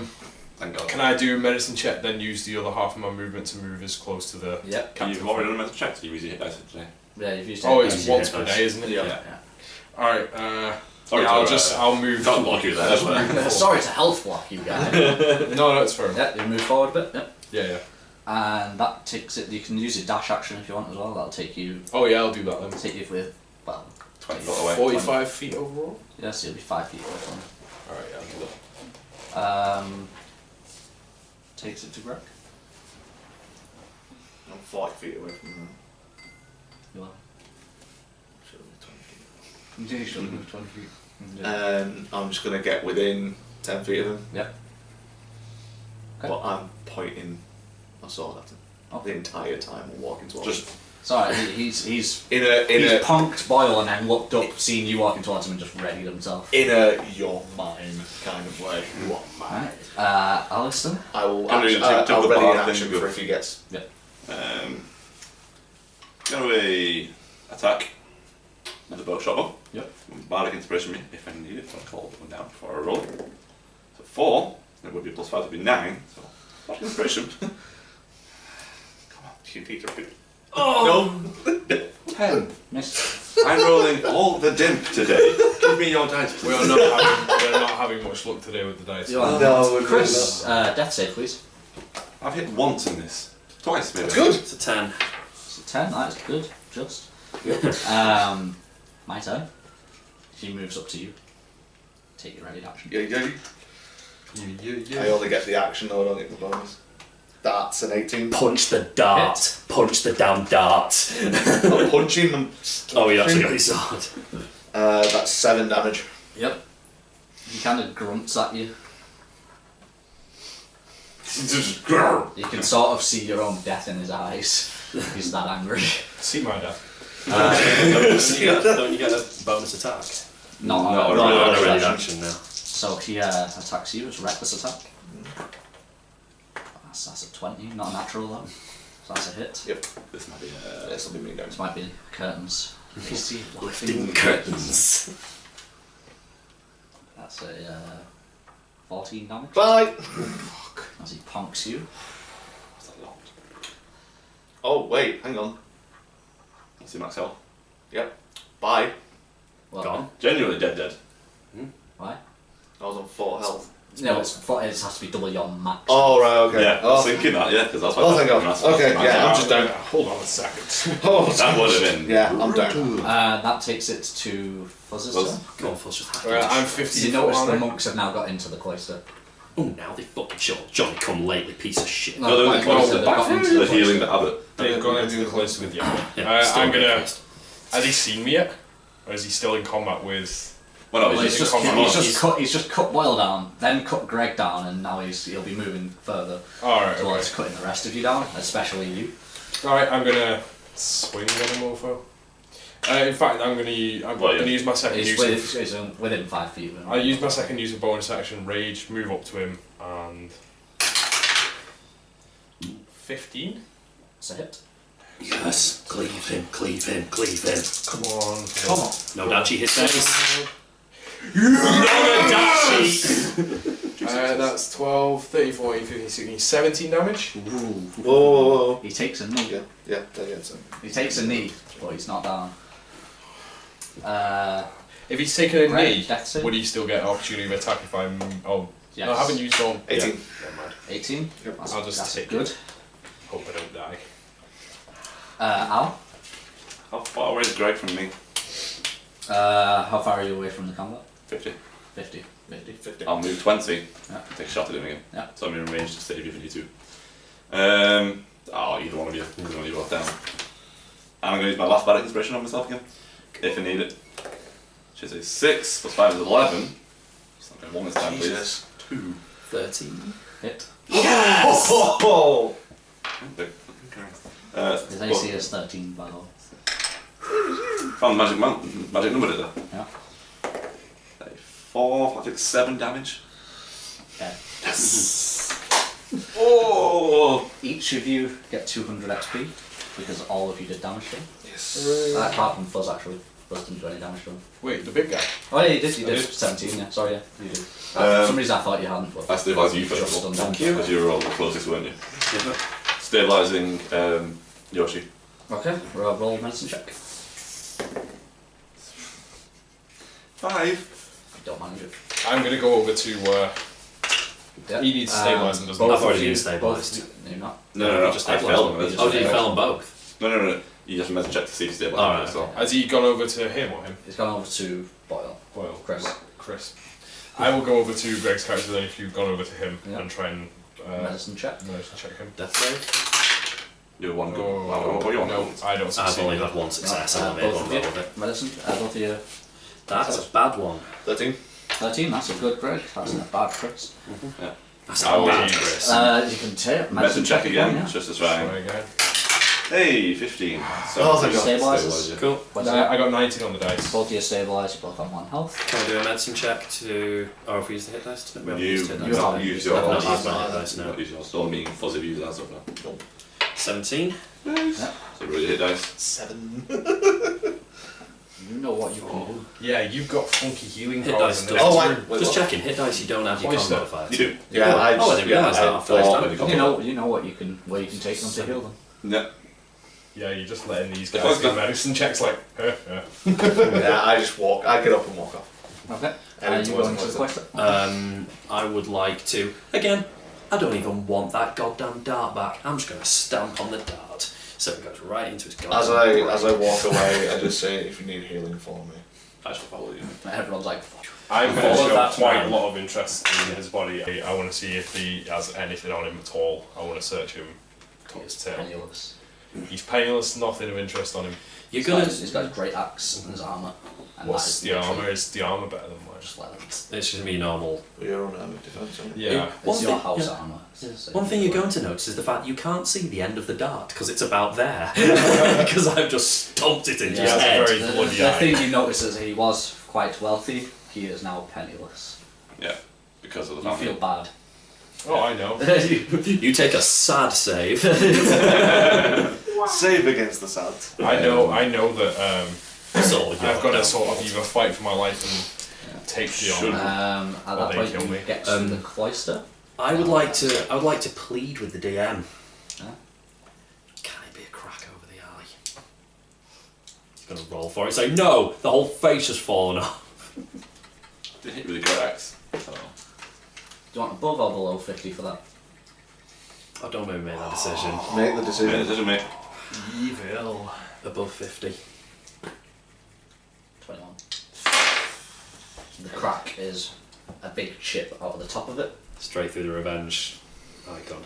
Thank God. Can I do a medicine check, then use the other half of my movement to move as close to the Yep. Can you captain? already done a mental check? So you use your hit dice today. Yeah, you've used Oh, it. it's Yeah, once yeah, per nice. day, isn't it? Yeah. Yeah. Alright, Sorry yeah, to, I'll move. Can't block you there, but Sorry to health block you guys. No, it's fair. Yeah, you move forward a bit. Yep. Yeah. And that takes it. You can use your dash action if you want as well. That'll take you Oh yeah, I'll do that then. with 20 foot away. 45 feet overall? yeah, so you'll be 5 feet away from it. Alright, yeah, I'll do that. Takes it to Greg. I'm 40 feet away from them. You are. Should have been 20 feet. You should move 20 feet. I'm just going to get within 10 feet of him. Yep. Okay. But I'm pointing my sword at him the entire time I'm walking towards him. Just Sorry, he's In a punked Boyle and then looked up, seeing you walking towards him, and just readied himself. in a you're mine kind of way. You are mine. Right. Alistair. I will. Can we take I'll the ready bar an thing action to go? for if he gets. gonna attack with the bow shot bow. Yep. Bardic inspiration me if I need it. So I'll call it one down before I roll. So 4. It would be plus 5 would be 9. So bardic inspiration. Come on, you need to repeat. Oh. 10. Missed. I'm rolling all the dimp today. Give me your dice, please. We're not having much luck today with the dice. You are. No, we're Chris, death save, please. I've hit once in this. Twice, maybe. That's good. It's a 10. It's a 10. That's good. Just. My turn. She moves up to you. Take your ready action. I only get the action though, I don't get the bonus. That's an 18. Punch the dart. Punch the damn dart. I'm punching them. Oh, you actually got your sword. That's 7 damage. Yep. He kind of grunts at you. Just grrr. You can sort of see your own death in his eyes. He's that angry. See my death. Don't you get a bonus attack? Not No, on no, a no, ready no, Ready action. action now. So he attacks you. It's a reckless attack. That's a 20, not a natural though. So that's a hit. Yep. This might be This will be me down. This might be curtains. Lifting curtains. That's a 14 damage. Bye! As he punks you. Oh, wait, hang on. See max health. Yep. Bye. Well, Gone. Genuinely dead. why? I was on 4 health. No, it has to be double your max. Oh, right, okay. Yeah, I Oh, was thinking that, yeah, because that's why. Oh, thank God. Okay, yeah, I'm just down. Hold on a second. Oh, That would have been. yeah, I'm down. That takes it to Fuzz's Fuzz. turn. Go on, Fuzz, just hack Well, I'm it. 50 You foot notice on the it. monks have now got into the cloister. Oh, now they fucking sure. Johnny come lately, piece of shit. No, they're in the cloister. they've got into The the healing cloister. the abbot. They've gone into the cloister with you. Yeah, still I'm go gonna. first. Has he seen me yet? Or is he still in combat with. Well, no, Well, he's he's just just cut Boyle down, then cut Greg down, and now he'll be moving further Alright, towards okay. cutting the rest of you down, especially you. Alright, I'm gonna swing on a mofo. In fact, I'm gonna use my second He's use. within 5 feet. I use my second use of bonus action, rage, move up to him, and 15. It's a hit. Yes, cleave him, cleave him, cleave him. Come on. Come on. No dachi hit dice. That's 12, 13, 14, 15, 16, 17 damage. Whoa. He takes a knee. Yeah, that gets him. He takes a knee, but he's not down. If he's taken a Greg, knee, death save? would he still get an opportunity of attack if I'm... Oh, Yes. no, I haven't used all... 18. Yeah, never mind. 18. Yep. I'll just That's take good. it. Hope I don't die. Al, How far away is Greg from me? how far are you away from the combat? 50. 50. 50. 50. I'll move 20. Yeah. Take a shot at him again. Yeah. So I'm in range to save you if you need to. Either one of you. I'm going to both down. And I'm going to use my last bad inspiration on myself again. If I need it. Which is a 6 plus 5 is 11. So I'm going 1 this time, please. Jesus. 2. 13. Hit. Yes! Oh! Big fucking carrot. His AC is 13, by the way. Found magic number, did I? Yeah. 4, I think 7 damage. Okay. Oh! Each of you get 200 XP because all of you did damage to him. Yes. Apart from Fuzz, actually. Fuzz didn't do any damage to him. Wait, the big guy? Oh yeah, you did. You I did. did. 17, yeah. Sorry, yeah. You did. For some reason I thought you hadn't. But I stabilised you first just of all. done that. Because you were all the closest, weren't you? Stabilising Yoshi. Okay, roll medicine check. 5. Don't manage it. I'm going to go over to... He needs stabilising, doesn't both I've already of you- been stabilised. both- No, you're not. No, Just I stabilised failed. one. on Oh, it. did you fail on both? No. You just meant to check to see if you stabilised Alright, as well. okay. Has he gone over to him or him? It's gone over to Boyle. Well, Chris. I will go over to Greg's character then if you've gone over to him Yeah. and try and Medicine check. medicine check him. Death save? You're one go. Oh, What are you on? no, I don't I've succeed. only had one success and I'm both able of to you. roll with it. Medicine. Both of you. That's a bad one. 13. 13. That's a good Greg. That's not bad, Chris. That's I a will bad use- Chris. You can take Medicine check again, Yeah. just to Try try. again. Hey, 15. Oh, thank God. Stabilises. you. Cool. What's No, that? I got 19 on the dice. Both of you stabilise. You both have 1 health. Can I do a medicine check to... Or if we use the hit dice? We haven't You used hit you dice. not haven't use used your I've not that. used my hit dice, You no. not use yours. Don't mean fuzzy views that sort of stuff. 17. Yeah. So roll your hit dice. 7. You know what you can do. Yeah, you've got funky healing Hit powers dice in does. Oh, this. wait, Just what? checking, hit dice you don't add your con Oyster. modifier. You do. Yeah, I Oh, I didn't realise that after I thought- started. You know what you can, where you can take them to heal them. Yeah. Yeah, you're just letting these If guys I do was- medicine checks like, Yeah, I just walk. I get up and walk off. Okay. Heading You towards going to the cloister. cloister? I would like to... Again, I don't even want that goddamn dart back. I'm just going to stamp on the dart. So it goes right into his goddamn As I walk away, I just say, if you need healing, follow me. I shall follow you. Everyone's like, I'm Follow going to that show quite man. a lot of interest in his body. I want to see if he has anything on him at all. I want to search him top to tail. penniless. He's penniless, nothing of interest on him. You're gonna... He's got his great axe and his armour. And What's that is the literally armour? Is the armour better than mine? Just let him. It's just going to be normal. But you're on defense, aren't you? Yeah. One It's your thing- house yeah. armour. One thing you're going to notice is the fact you can't see the end of the dart because it's about there. Because I've just stomped it into Yeah, his it's head. very The bloody eye. thing you notice is he was quite wealthy. He is now penniless. Yeah. Because of the You family. feel bad. Oh, I know. You take a sad save. Save against the sad. I know that So I've got to sort of either fight for my life and take the honour. At Or that they point, kill you me. get to the cloister. I would like to plead with the DM. Huh? Can it be a crack over the eye? He's gonna roll for it. Say no. The whole face has fallen off. They hit with a good axe. So. Do you want above or below 50 for that? I don't maybe make that decision. Make the Made a decision. decision, mate. Evil. Above 50. 21. The crack is a big chip out of the top of it. Straight through the revenge icon.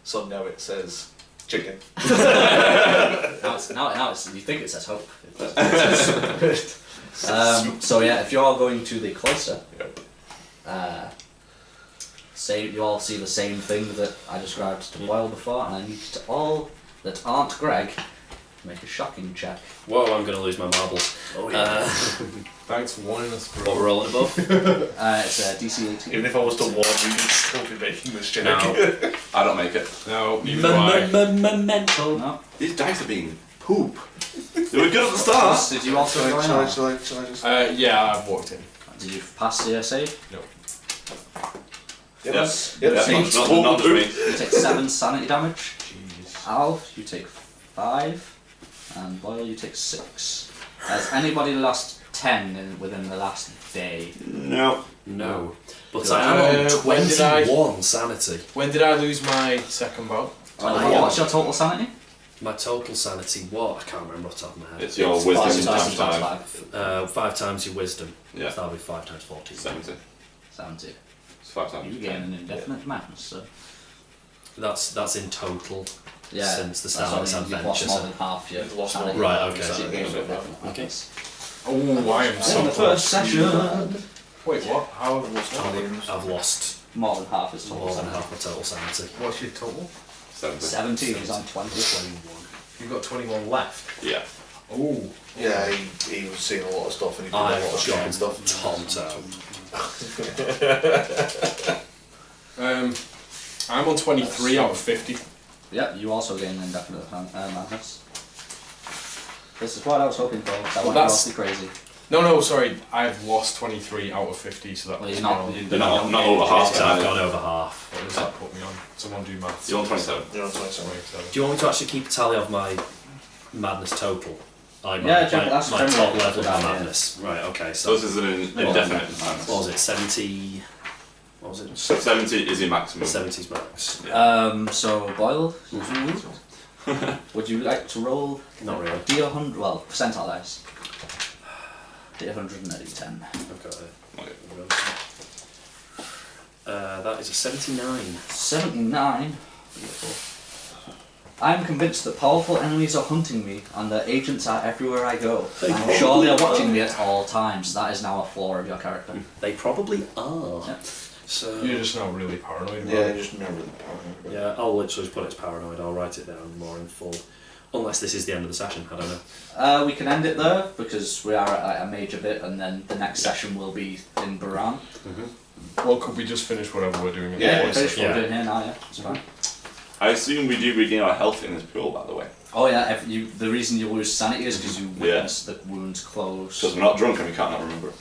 So now it says chicken. Now it's, you think it says hope. So yeah, if you're all going to the cloister, say you all see the same thing that I described to Boyle before, and I need you to all that aren't Greg make a shocking check. Whoa, I'm gonna lose my marbles. Oh Thanks for warning us. What we're rolling above? It's DC 18. Even if I was to warn you, you'd still be making this check. No. I don't make it. No, neither do I. Memento. No. These dice are being poop. They were good at the start. Did you also join? Shall I or just... Yeah, I've walked in. Did you pass the save? Yes. Yeah, Yes. not just me. You take 7 sanity damage. Jeez. Al, you take 5. And Boyle, you take 6. Has anybody lost 10 within the last day? No. No. But Good. I am on When did I- 21 sanity. When did I lose my second bout? What's your total sanity? My total sanity, what? I can't remember off the top of my head. It's your It's wisdom five times five. 5 times your wisdom. Yeah. So that'll be 5 times 14. 70. 70. It's 5 times. You gain an indefinite madness, so. That's in total since the start of this You've lost adventure. more than half your You've lost more sanity. than Right, half okay. your So you sanity. gain an indefinite Okay. madness. Oh, I am so In the close. first session, Wait, what? How? I've lost more than half his total more than sanity. half my total sanity. What's your total? 70. 17 is on 20. 21. You've got 21 left. Yeah. Oh. Yeah, he was seeing a lot of stuff and he did a lot of I've shocking got stuff. topped out. I'm on 23 out of 50. Yep, you also gain an indefinite madness. This is what I was hoping for. That went that's- awfully crazy. No, sorry. I've lost 23 out of 50, so that Well, puts you're me not. on. You're not not over half. So I've gone over half. What does that put me on? Someone do maths. You're on 27. You're on 27. So. Do you want me to actually keep a tally of my madness total? Like Yeah, my, that's my generally top what level it's of about, yeah. madness. Right, okay, So so this is an indefinite time. what was it, 70? What was it? So 70 is your maximum. 70's max. So, Boyle, would you like to roll Not really. D100, well, percentile dice? D100 and a D10. I've got Okay. that is a 79. 79. Beautiful. I am convinced that powerful enemies are hunting me and that agents are everywhere I go. I'm sure they are watching me at all times. That is now a flaw of your character. They probably are. Yeah. So You're just not really paranoid about Yeah, it. just remember the power. yeah, I'll literally put it as paranoid. I'll write it down more in full. Unless this is the end of the session, I don't know. We can end it there because we are at a major bit and then the next session will be in Baran. Well, could we just finish whatever we're doing? At Yeah, the we're point? finished what we're Yeah. doing here now, yeah. It's fine. I assume we do regain our health in this pool, by the way. Oh yeah, the reason you lose sanity is because you witness the wounds close. Because we're not drunk and we can't not remember.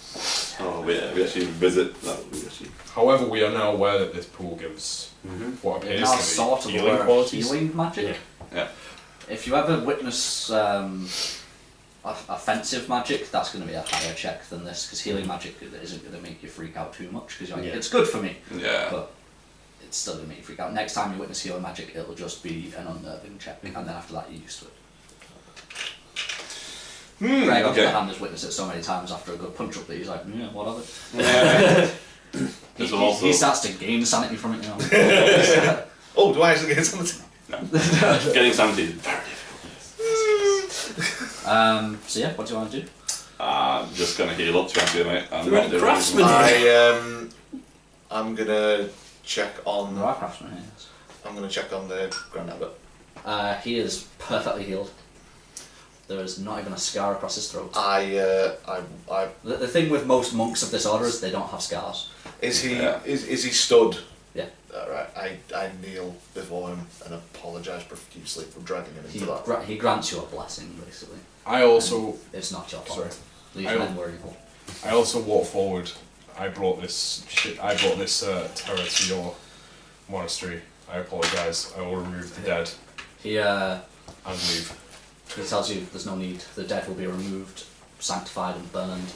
Oh, we actually visit that. We actually. However, we are now aware that this pool gives what You're appears now to be sort of healing aware of qualities. healing magic. Yeah. Yeah. If you ever witness offensive magic, that's going to be a higher check than this, because healing magic isn't going to make you freak out too much, because you're like, Yeah. it's good for me, Yeah. but it's still going to make you freak out. Next time you witness healing magic, it'll just be an unnerving check, and then after that you're used to it. Greg, on the other hand, has witnessed it so many times after a good punch up that he's like, yeah, what of it? Yeah. He, This will also. he starts to gain sanity from it, you know. Oh, do I actually get something? Getting sanity is very difficult. So yeah, what do you want to do? I'm just gonna heal up to you, mate. I'm They're not doing craftsmen. anything. I'm gonna check There on. are craftsmen here. Yes. I'm gonna check on the Grand Abbot. He is perfectly healed. There is not even a scar across his throat. The thing with most monks of this order is they don't have scars. Is he Yeah. is he stood? Yeah. Alright, I kneel before him and apologise profusely for dragging him He, into that. he grants you a blessing, basically. I also It's not your fault. Sorry. These I- men were evil. walk forward. I brought this terror to your monastery. I apologise. I will remove the dead He and leave. tells you there's no need. The dead will be removed, sanctified and burned.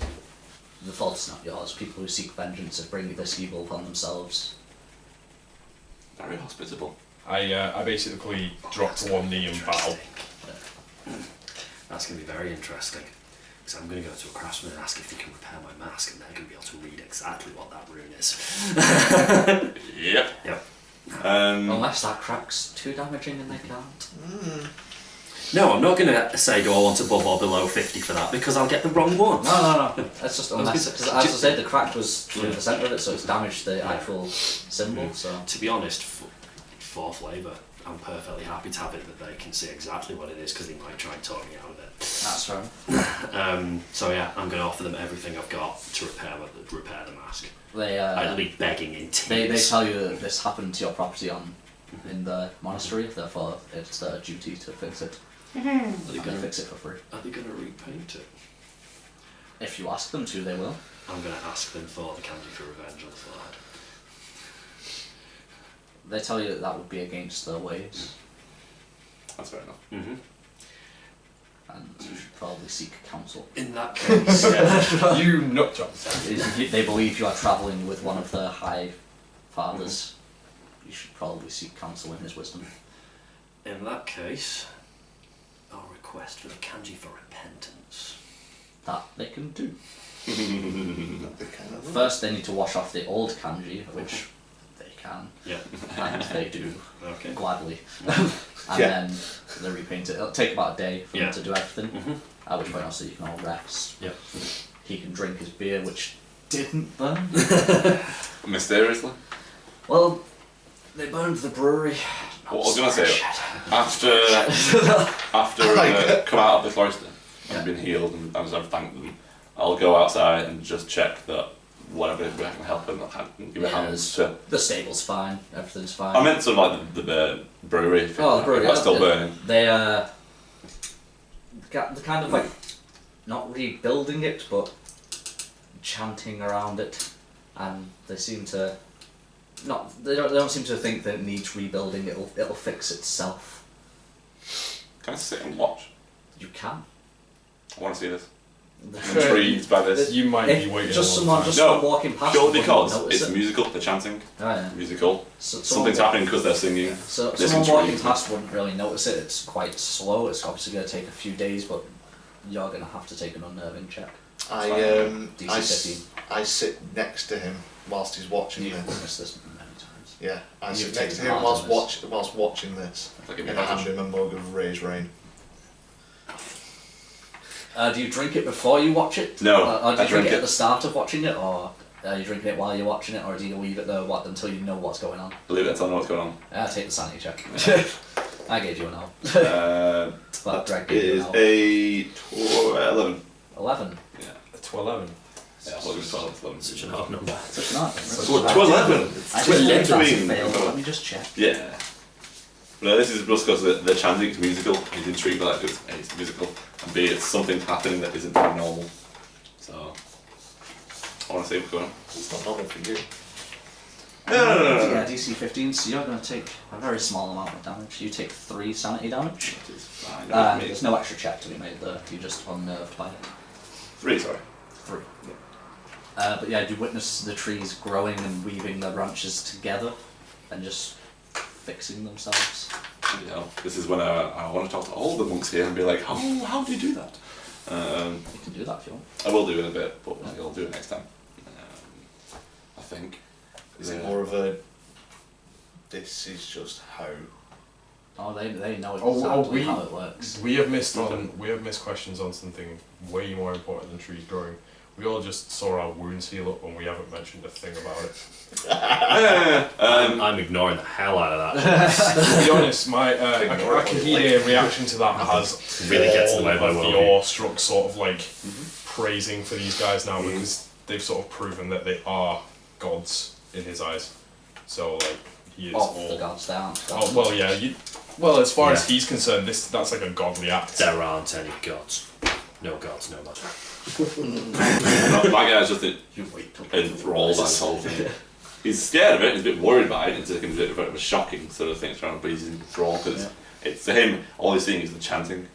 The fault is not yours. People who seek vengeance have bring this evil upon themselves. Very hospitable. I basically dropped to one knee and bow. That's going to be very interesting. Because I'm going to go to a craftsman and ask if they can repair my mask, and they're going to be able to read exactly what that rune is. Yep. Yep. Unless that crack's too damaging and they can't. No, I'm not going to say do I want above or below 50 for that, because I'll get the wrong one. No. That's just unless, because as I Just- said, the crack was through the centre of it, so it's damaged the actual symbol. So To be honest, for flavour, I'm perfectly happy to have it that they can see exactly what it is, because they might try and talk me out of it. that's fair. So yeah, I'm going to offer them everything I've got to repair the mask. I'd be begging in They tears. tell you that this happened to your property in the monastery, therefore it's their duty to fix it. Are they And they going fix it for free. to repaint it? If you ask them to, they will. I'm going to ask them for the candy for revenge on the forehead. They tell you that would be against their ways. That's fair enough. and you should probably seek counsel. In that case, You nut jobs. They believe you are travelling with one of their high fathers. You should probably seek counsel in his wisdom. in that case, I'll request for the kanji for repentance. That they can do. They kind of First, they need to wash off the old kanji, which they can, Yeah. and they do Okay. gladly. And then they repaint it. It'll take about a day for Yeah. them to do everything. Mhm. At which point, also, you can all rest. Yep. He can drink his beer, which didn't burn. Mysteriously. Well, they burned the brewery. What I was gonna say, after come out of the cloister and been healed and as I've thanked them, I'll go outside and just check that whatever I can help them, give a hand to. The stable's fine. Everything's fine. I meant sort of like the brewery. Thing, Oh, the brewery. that's still burning. They're kind of like not rebuilding it, but chanting around it, and they seem to they don't seem to think that it needs rebuilding. It'll fix itself. Can I sit and watch? You can. I want to see this. The I'm intrigued by this. You might If be waiting. just a long someone time. walking past. Purely wouldn't because notice it's it. musical, the chanting, Oh, yeah. musical. So, Something's happening because they're singing. So This someone walking intrigues me. past wouldn't really notice it. It's quite slow. It's obviously going to take a few days, but you're going to have to take an unnerving check. I DC 15. I sit next to him whilst he's watching You've this. witnessed this many times. Yeah, I You've sit next to taken him part in whilst watching this, Like a and I hand him a mug of Ray's Rain. Do you drink it before you watch it? No, Or do I you drink drink it it. at the start of watching it, or are you drinking it while you're watching it, or do you leave it there until you know what's going on? Believe it until I know what's going on. Take the sanity check. I gave you an L. But Greg It gave you is an L. a 11. 11. To 11. Yeah, I thought it was 12. It's 11. Such an odd number. Such an art. To 11. I To just think 11. that's a fail, but let me just check. Yeah. No, this is just because the chanting is musical. He's intrigued by that because A, it's musical, and B, it's something happening that isn't normal. So, I want to see what's going on. It's not normal for you. No. Yeah, DC 15, so you're going to take a very small amount of damage. You take 3 sanity damage. It is fine. There's no extra check to be made there. You're just unnerved by it. 3, sorry. 3. But yeah, you witness the trees growing and weaving their branches together and just fixing themselves. You know, this is when I want to talk to all the monks here and be like, how do you do that? You can do that if you want. I will do in a bit, but I'll do it next time. I think. Is it more of a? This is just how. Oh, they know Oh, exactly we- how it works. We have missed questions on something way more important than trees growing. We all just saw our wounds heal up and we haven't mentioned a thing about it. I'm ignoring the hell out of that. To be honest, my Akahide reaction to that has Really gets in the way all by of the worldview. awestruck sort of like praising for these guys now because they've sort of proven that they are gods in his eyes. So like he is Off all. the gods down. Oh well, yeah. Well, as far as Yeah. he's concerned, that's like a godly act. There aren't any gods. No gods, no magic. My guy's just You wait till enthralled by this whole thing. He's scared of it, he's a bit worried by it, it's like a bit of a shocking sort of thing, but he's enthralled because it's to him, all he's seeing is the chanting.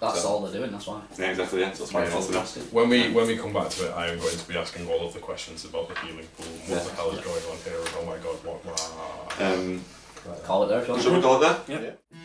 That's So- all they're doing, that's why. Yeah, exactly, yeah, so that's why he wants to know. When we come back to it, I am going to be asking all of the questions about the healing pool. What the hell is going on here? Oh my god, what? Um, Call it there if you want. should we call it there? Yeah. Yeah.